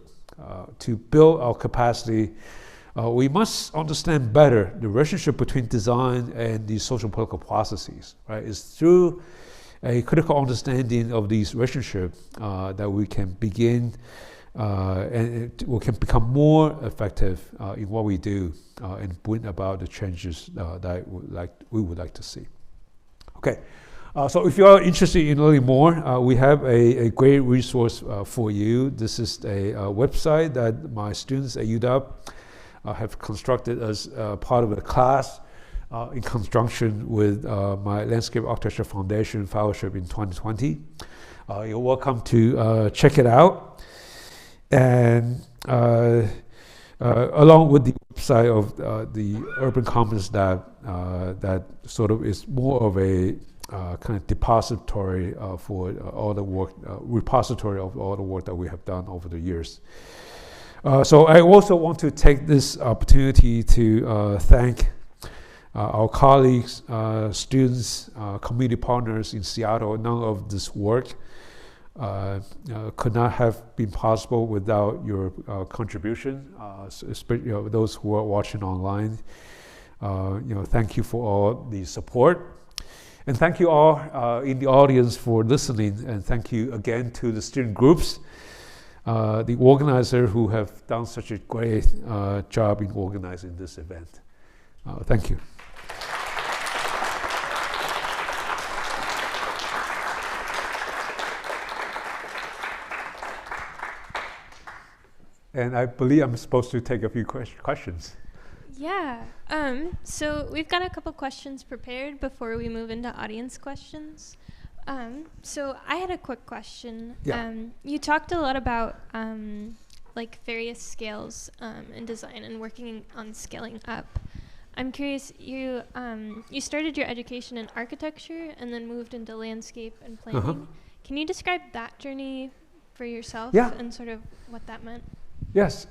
To build our capacity, we must understand better the relationship between design and the social political processes, right? It's through a critical understanding of these relationships that we can begin and we can become more effective in what we do and bring about the changes that we would like to see. Okay. So if you are interested in learning more, we have a great resource for you. This is a website that my students at UW have constructed as part of a class in conjunction with my Landscape Architecture Foundation Fellowship in 2020. You're welcome to check it out. And along with the website of the Urban Commons that sort of is more of a kind of depository for all the work, repository of all the work that we have done over the years. So I also want to take this opportunity to thank our colleagues, students, community partners in Seattle. None of this work could not have been possible without your contribution, especially those who are watching online. Thank you for all the support. And thank you all in the audience for listening, and thank you again to the student groups, the organizer who have done such a great job in organizing this event. Thank you. And I believe I'm supposed to take a few questions. Yeah. So we've got a couple questions prepared before we move into audience questions. So I had a quick question. Yeah. You talked a lot about like various scales in design and working on scaling up. I'm curious, you started your education in architecture and then moved into landscape and planning. Uh-huh. Can you describe that journey for yourself and sort of what that meant? Yes.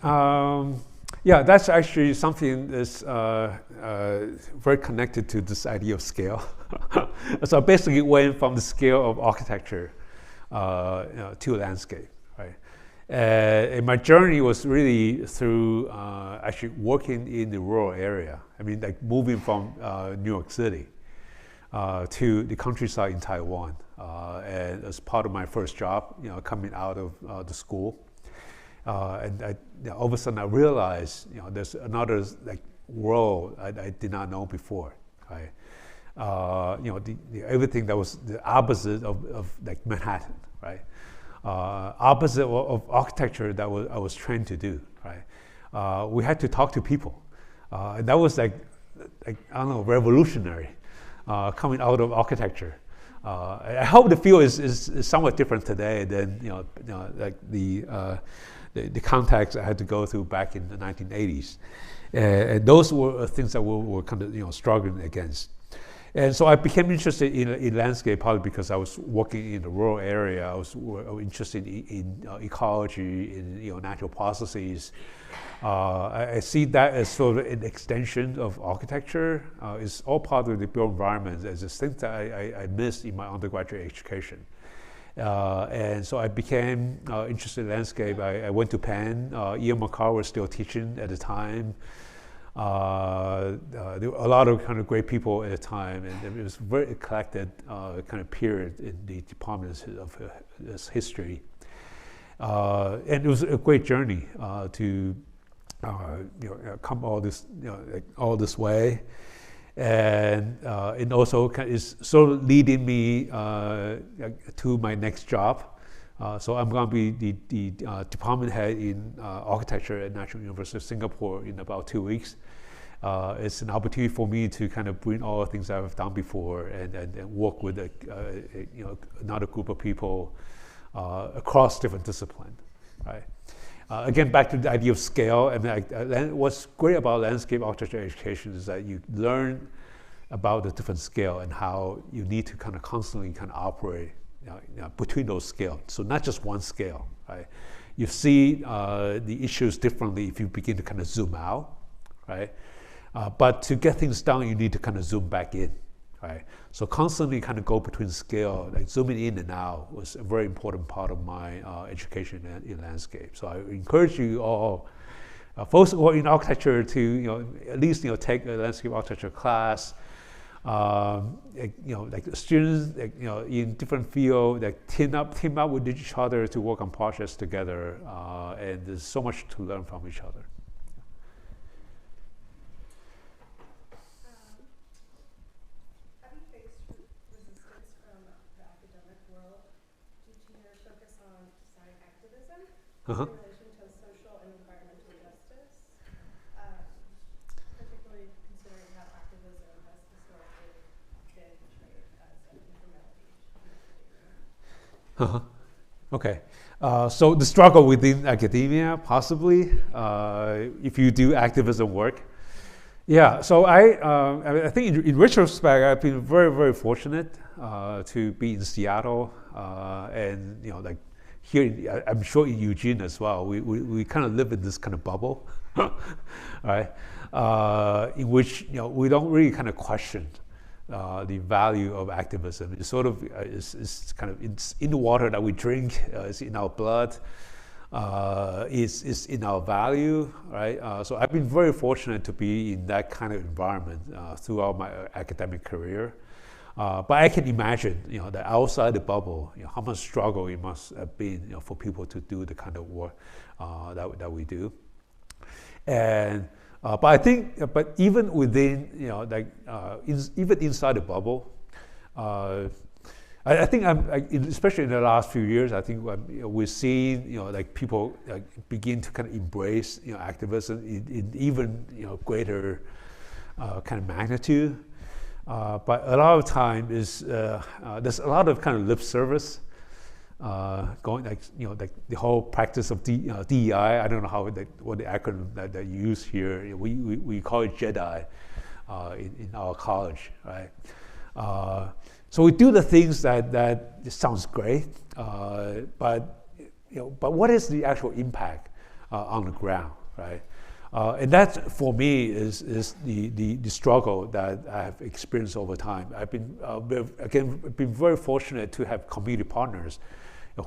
Yeah, that's actually something that's very connected to this idea of scale. So I basically went from the scale of architecture to landscape, right? And my journey was really through actually working in the rural area. I mean, like moving from New York City to the countryside in Taiwan. And as part of my first job, coming out of the school. And all of a sudden I realized, there's another like world I did not know before, right? Everything that was the opposite of like Manhattan, right? Opposite of architecture that I was trained to do, right? We had to talk to people, and that was like I don't know, revolutionary, coming out of architecture. I hope the field is somewhat different today than like the context I had to go through back in the 1980s. And those were things that we were kind of struggling against. And so I became interested in landscape partly because I was working in the rural area. I was interested in ecology, in natural processes. I see that as sort of an extension of architecture. It's all part of the built environment as a thing that I missed in my undergraduate education. And so I became interested in landscape. I went to Penn. Ian McCarr was still teaching at the time. There were a lot of kind of great people at the time, and it was a very eclectic kind of period in the department of history. And it was a great journey to come all this way. And it also is sort of leading me to my next job. So I'm going to be the department head in architecture at National University of Singapore in about 2 weeks. It's an opportunity for me to kind of bring all the things I've done before and work with another group of people across different disciplines, right? Again, back to the idea of scale. I mean, what's great about landscape architecture education is that you learn about the different scale and how you need to kind of constantly kind of operate between those scales. So not just one scale, right? You see the issues differently if you begin to kind of zoom out, right? But to get things done, you need to kind of zoom back in, right? So constantly kind of go between scale, like zooming in and out was a very important part of my education in landscape. So I encourage you all, folks who are in architecture to at least take a landscape architecture class. Like students in different fields that team up with each other to work on projects together, and there's so much to learn from each other. Have you faced resistance from the academic world due to your focus on design activism in relation to social and environmental justice? Particularly considering how activism has historically been portrayed as an informality. Okay. So the struggle within academia, possibly, if you do activism work. Yeah, so I think in retrospect, I've been very, very fortunate to be in Seattle, and like here, I'm sure in Eugene as well. We kind of live in this kind of bubble, right? In which we don't really kind of question the value of activism. It's sort of it's kind of it's in the water that we drink. It's in our blood. Is in our value, right? So I've been very fortunate to be in that kind of environment throughout my academic career. But I can imagine, that outside the bubble, how much struggle it must have been, for people to do the kind of work that we do. And But I think, but even within, even inside the bubble, I think especially in the last few years, I think we're seeing, people begin to kind of embrace, activism in even, greater kind of magnitude. But a lot of time is there's a lot of kind of lip service going, the whole practice of DEI. I don't know what the acronym that you use here. We call it JEDI in our college, right? So we do the things that sounds great, but what is the actual impact on the ground, right? And that, for me, is the struggle that I have experienced over time. I've been very fortunate to have community partners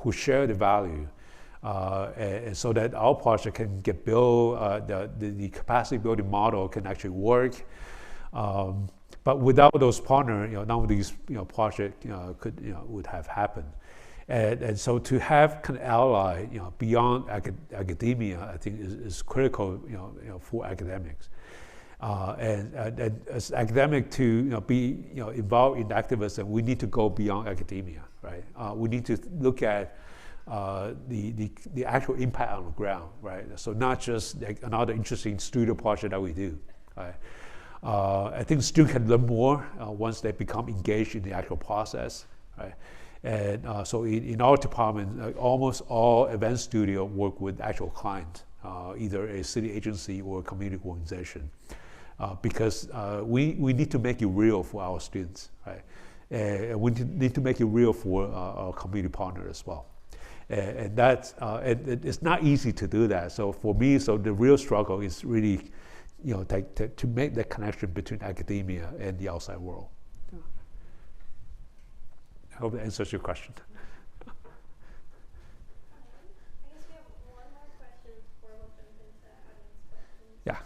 who share the value, and so that our project can get built, the capacity building model can actually work. But without those partners, none of these projects would have happened. And so to have kind of ally, beyond academia, I think is critical, for academics. And as academic to be involved in activism, we need to go beyond academia, right? We need to look at the actual impact on the ground, right? So not just another interesting studio project that we do, right? I think students can learn more once they become engaged in the actual process, right? And so in our department, almost all event studio work with actual clients, either a city agency or a community organization, because we need to make it real for our students, right? And we need to make it real for our community partners as well. And that's it's not easy to do that. So for me, the real struggle is really, to make that connection between academia and the outside world. I hope that answers your question. I guess we have one more question before we'll jump into audience questions. Yeah.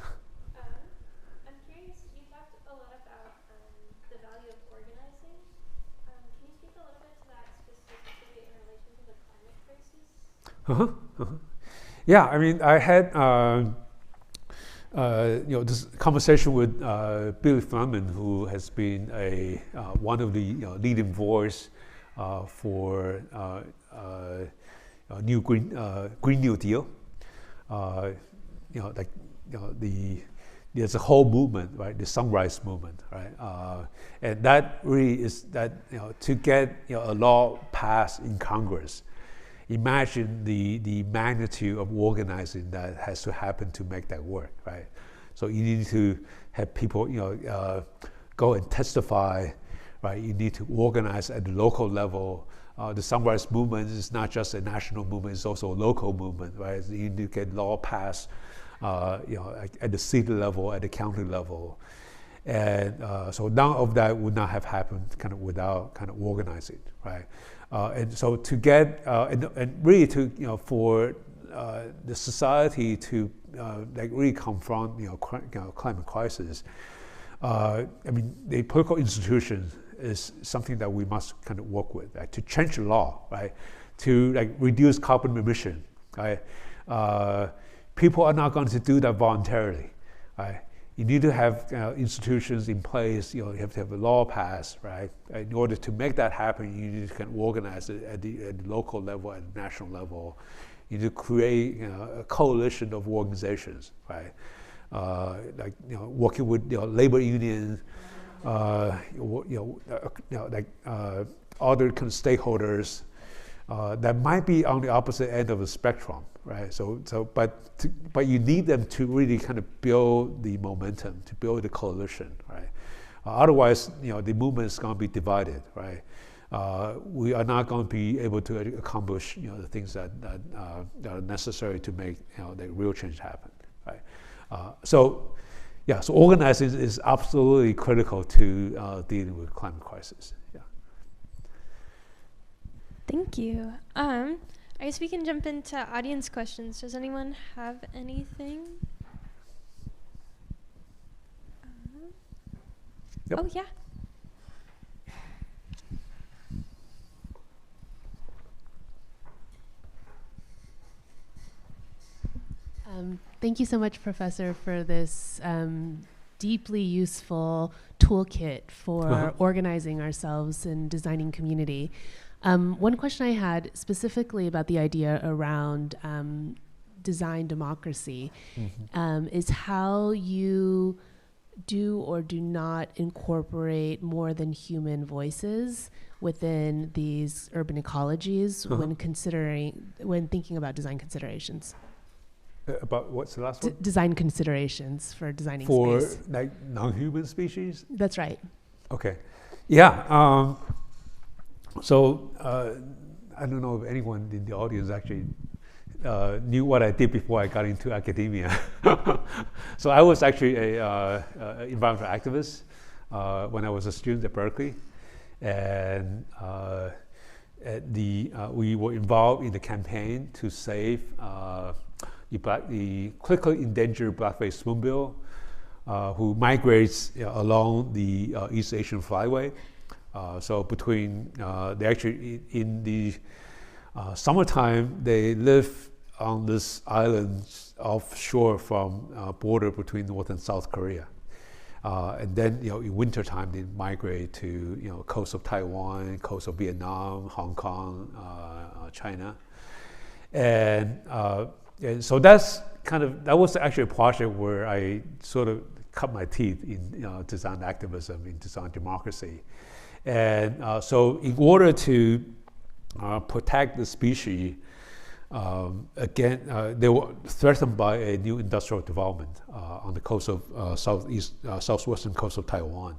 I'm curious, you talked a lot about the value of organizing. Can you speak a little bit to that specifically in relation to the climate crisis? Yeah, I mean, I had this conversation with Billy Fleming, who has been one of the leading voice for new Green New Deal. There's a whole movement, right? The Sunrise Movement, right? And that really is that to get a law passed in Congress. Imagine the magnitude of organizing that has to happen to make that work, right? So you need to have people, go and testify, right? You need to organize at the local level. The Sunrise Movement is not just a national movement; it's also a local movement, right? So you need to get law passed, at the city level, at the county level, and so none of that would not have happened kind of without kind of organizing, right? And so to get and really to for the society to really confront climate crisis. I mean, the political institutions is something that we must kind of work with, right? To change the law, right? To reduce carbon emission, right? People are not going to do that voluntarily, right? You need to have institutions in place. You have to have a law passed, right? In order to make that happen, you need to kind of organize it at the local level, at the national level. You need to create a coalition of organizations, right? Working with labor unions, other kind of stakeholders that might be on the opposite end of the spectrum, right? But you need them to really kind of build the momentum, to build the coalition, right? Otherwise, the movement is going to be divided, right? We are not going to be able to accomplish, the things that are necessary to make, the real change happen, right? So organizing is absolutely critical to dealing with climate crisis. Yeah. Thank you. I guess we can jump into audience questions. Does anyone have anything? Yep. Oh, yeah. Thank you so much, Professor, for this deeply useful toolkit for organizing ourselves and designing community. One question I had specifically about the idea around design democracy is how you do or do not incorporate more than human voices within these urban ecologies when thinking about design considerations. About what's the last one? Design considerations for designing For space. like non-human species? That's right. Okay. Yeah. So I don't know if anyone in the audience actually knew what I did before I got into academia. So I was actually a environmental activist when I was a student at Berkeley, and we were involved in the campaign to save the critically endangered black-faced spoonbill, who migrates along the East Asian flyway. So between, they actually, in the summertime, they live on this island offshore from border between North and South Korea. And then, in wintertime, they migrate to, coast of Taiwan, coast of Vietnam, Hong Kong, China. And so that was actually a project where I sort of cut my teeth in design activism, in design democracy. And so in order to protect the species, again, they were threatened by a new industrial development on the coast of southwestern coast of Taiwan.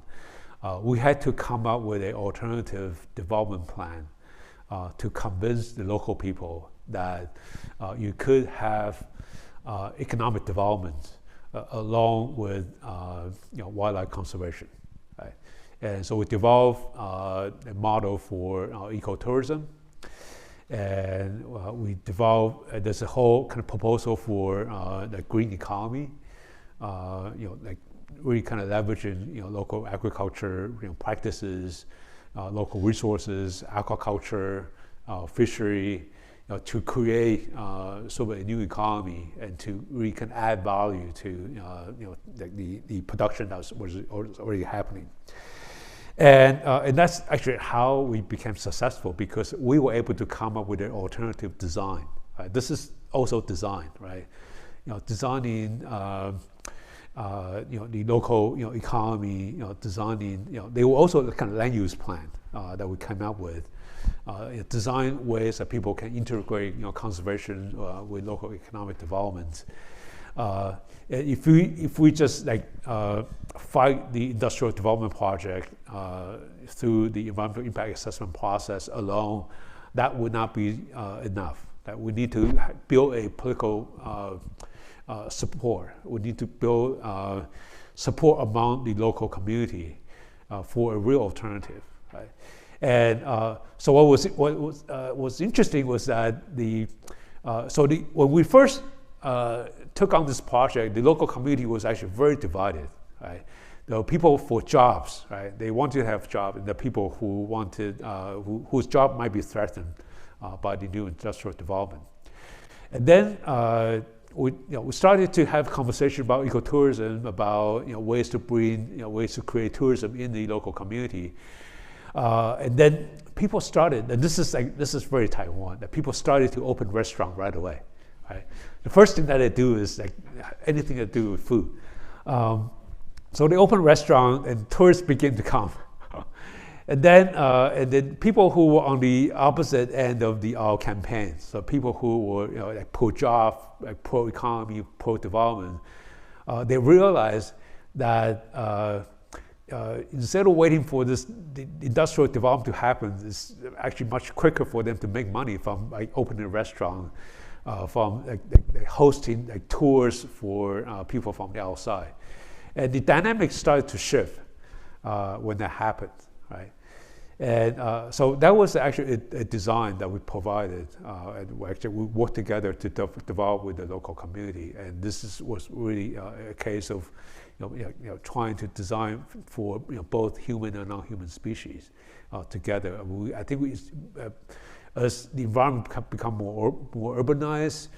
We had to come up with an alternative development plan to convince the local people that you could have economic development along with wildlife conservation. Right? And so we developed a model for ecotourism, and we developed there's a whole kind of proposal for the green economy, like really kind of leveraging local agriculture practices, local resources, aquaculture, fishery, to create sort of a new economy and to really can add value to the production that was already happening. And that's actually how we became successful, because we were able to come up with an alternative design. Right? This is also design, right? Designing the local economy, designing they were also the kind of land use plan that we came up with. Design ways that people can integrate conservation with local economic development. If we just fight the industrial development project through the environmental impact assessment process alone, that would not be enough. That we need to build a political support. We need to build support among the local community for a real alternative. Right? And so what was interesting was that when we first took on this project, the local community was actually very divided. Right? There were people for jobs, right? They wanted to have jobs, and the people who wanted whose job might be threatened by the new industrial development. And then we started to have conversation about ecotourism, about ways to bring ways to create tourism in the local community. And then people started, and this is very Taiwan, that people started to open restaurants right away. Right? The first thing that they do is anything to do with food. So they open restaurant and tourists begin to come. And then people who were on the opposite end of our campaign, so people who were pro-job, pro-economy, pro-development, they realized that instead of waiting for the industrial development to happen, it's actually much quicker for them to make money from opening a restaurant, from hosting tours for people from the outside. And the dynamics started to shift when that happened, right? And so that was actually a design that we provided, and we worked together to develop with the local community. And this was really a case of trying to design for both human and non-human species together. I think as the environment become more urbanized,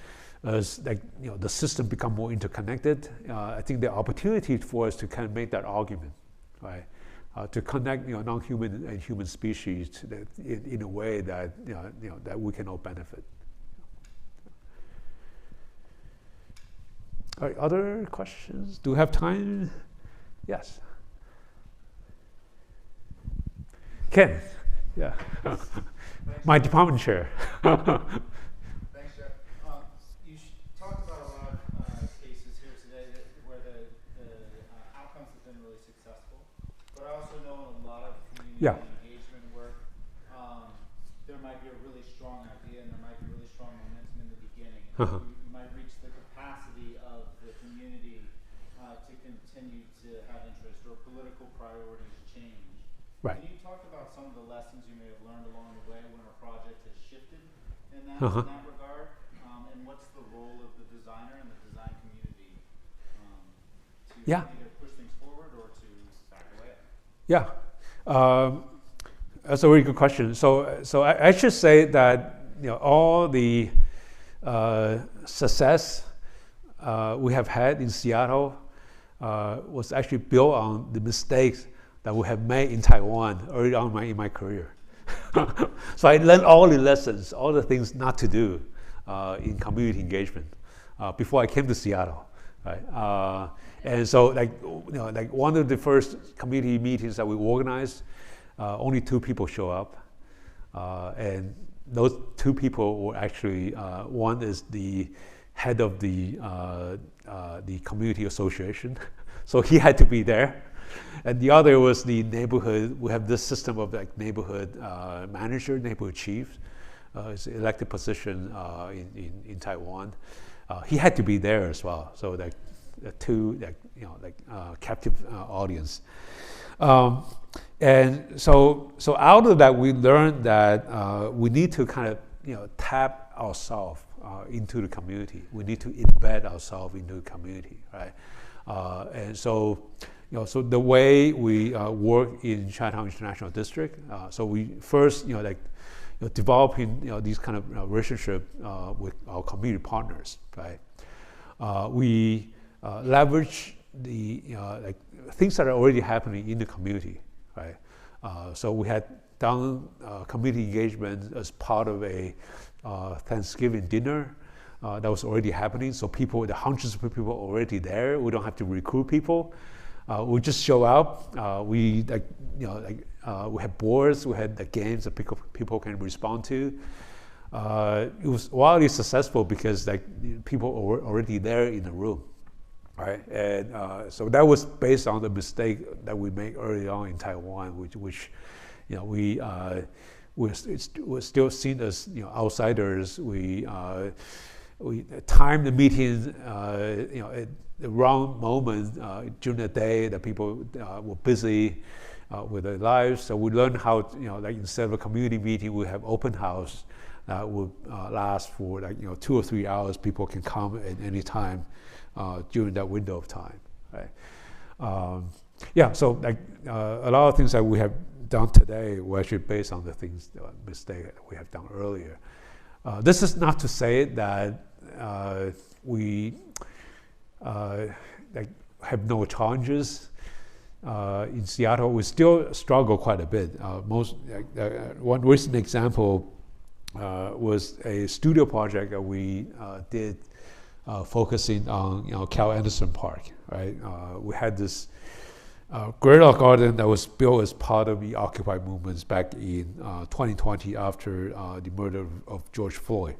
as the system become more interconnected, I think the opportunity for us to kind of make that argument, right? To connect non-human and human species in a way that that we can all benefit. All right, other questions? Do we have time? Yes. Ken, yeah. My department chair. Thanks, Jeff. You talked about a lot of cases here today where the outcomes have been really successful, but I also know in a lot of community engagement work, there might be a really strong idea and there might be really strong momentum in the beginning. You might reach the capacity of the community to continue to have interest, or political priorities change. Right. Can you talk about some of the lessons you may have learned along the way when a project has shifted in that regard? And what's the role of the designer and the design community to either push things forward or to back away? Yeah. That's a really good question. So I should say that all the success we have had in Seattle was actually built on the mistakes that we have made in Taiwan early on in my career. So I learned all the lessons, all the things not to do in community engagement before I came to Seattle. Right? And so, one of the first community meetings that we organized, only 2 people show up, and those 2 people were actually one is the head of the community association, so he had to be there. And the other was the neighborhood. We have this system of neighborhood manager, neighborhood chief. It's an elected position in Taiwan. He had to be there as well. So two captive audience. And so out of that, we learned that we need to kind of tap ourselves into the community. We need to embed ourselves into the community, right? And so. So the way we work in Chinatown International District, so we first, developing these kind of relationship with our community partners, right? We leverage the things that are already happening in the community, right? So we had done community engagement as part of a Thanksgiving dinner. That was already happening. So the hundreds of people already there. We don't have to recruit people. We just show up. We had boards. We had the games that people can respond to. It was wildly successful because people were already there in the room, right? And so that was based on the mistake that we made early on in Taiwan, which we're still seen as outsiders. We timed the meeting at the wrong moment during the day that people were busy with their lives. So we learned how instead of a community meeting, we have open house that would last for 2 or 3 hours. People can come at any time during that window of time, right? So a lot of things that we have done today were actually based on the mistake that we have done earlier. This is not to say that we have no challenges. In Seattle, we still struggle quite a bit. One recent example was a studio project that we did focusing on Cal Anderson Park. Right, we had this guerrilla garden that was built as part of the Occupy movements back in 2020 after the murder of George Floyd.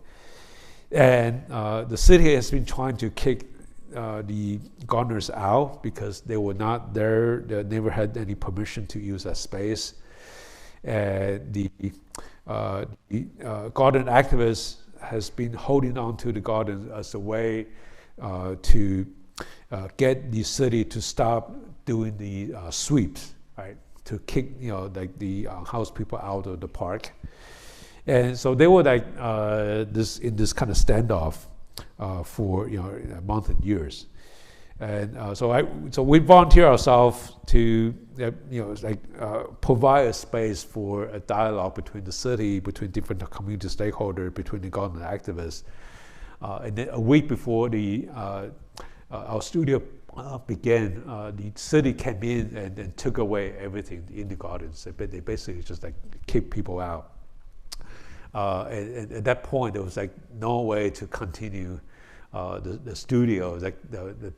And the city has been trying to kick the gardeners out because they were not there. They never had any permission to use that space. And the garden activist has been holding on to the garden as a way to get the city to stop doing the sweeps, right? To kick the house people out of the park. And so they were in this kind of standoff for a month and years, and so we volunteer ourselves to provide a space for a dialogue between the city, between different community stakeholders, between the garden activists, And then a week before our studio began, the city came in and took away everything in the gardens. They basically just like kicked people out. And at that point, there was like no way to continue the studio. Like the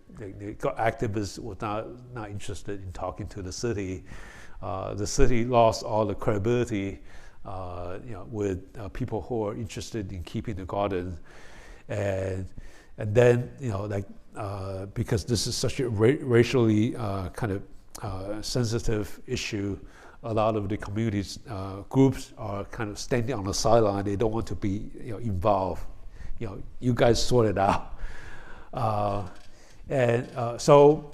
activists were not interested in talking to the city. The city lost all the credibility, with people who are interested in keeping the garden, and then because this is such a racially kind of sensitive issue, a lot of the communities groups are kind of standing on the sideline. They don't want to be involved. You guys sort it out. So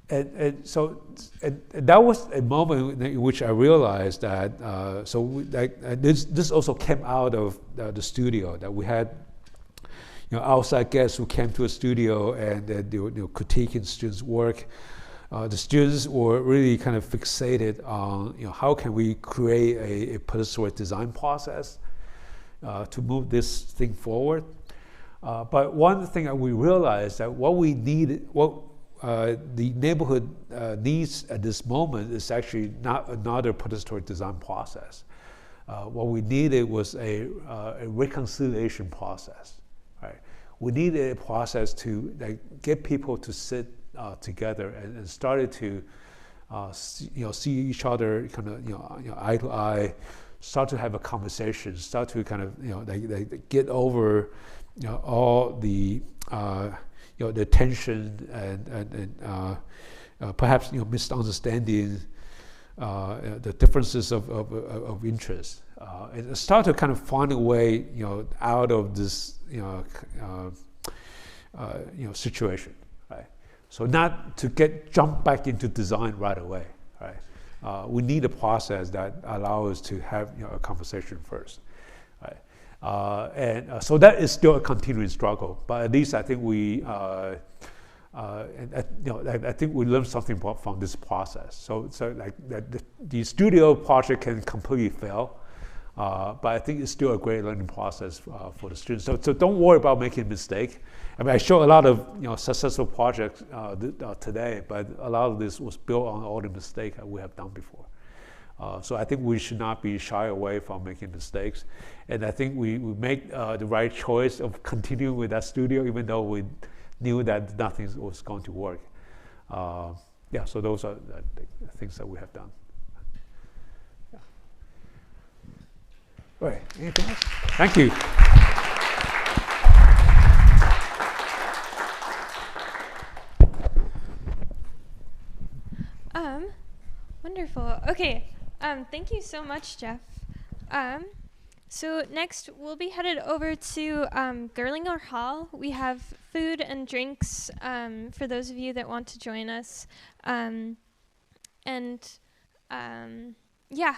that was a moment in which I realized that. This also came out of the studio, that we had outside guests who came to a studio and they were critiquing students' work. The students were really kind of fixated on how can we create a participatory design process to move this thing forward. But one thing that we realized that what we needed, the neighborhood needs at this moment is actually not another participatory design process. What we needed was a reconciliation process. Right? We needed a process to get people to sit together and started to see each other kind of eye to eye, start to have a conversation, start to kind of get over all the the tension and perhaps misunderstanding, the differences of interest, and start to kind of find a way out of this situation, right? So not to jump back into design right away, right? We need a process that allows us to have a conversation first, right? So that is still a continuing struggle, but at least I think I think we learned something from this process. So like the studio project can completely fail, but I think it's still a great learning process for the students. So don't worry about making a mistake. I mean, I show a lot of successful projects today, but a lot of this was built on all the mistakes that we have done before. So I think we should not be shy away from making mistakes, and I think we make the right choice of continuing with that studio, even though we knew that nothing was going to work. So those are the things that we have done. Yeah. All right, anything else? Thank you. Wonderful. Okay. Thank you so much, Jeff. So next, we'll be headed over to Guerrilla Hall. We have food and drinks for those of you that want to join us. We'll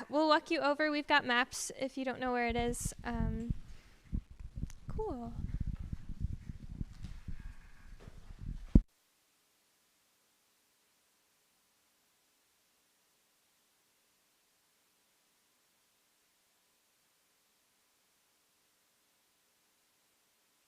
walk you over. We've got maps if you don't know where it is. Cool.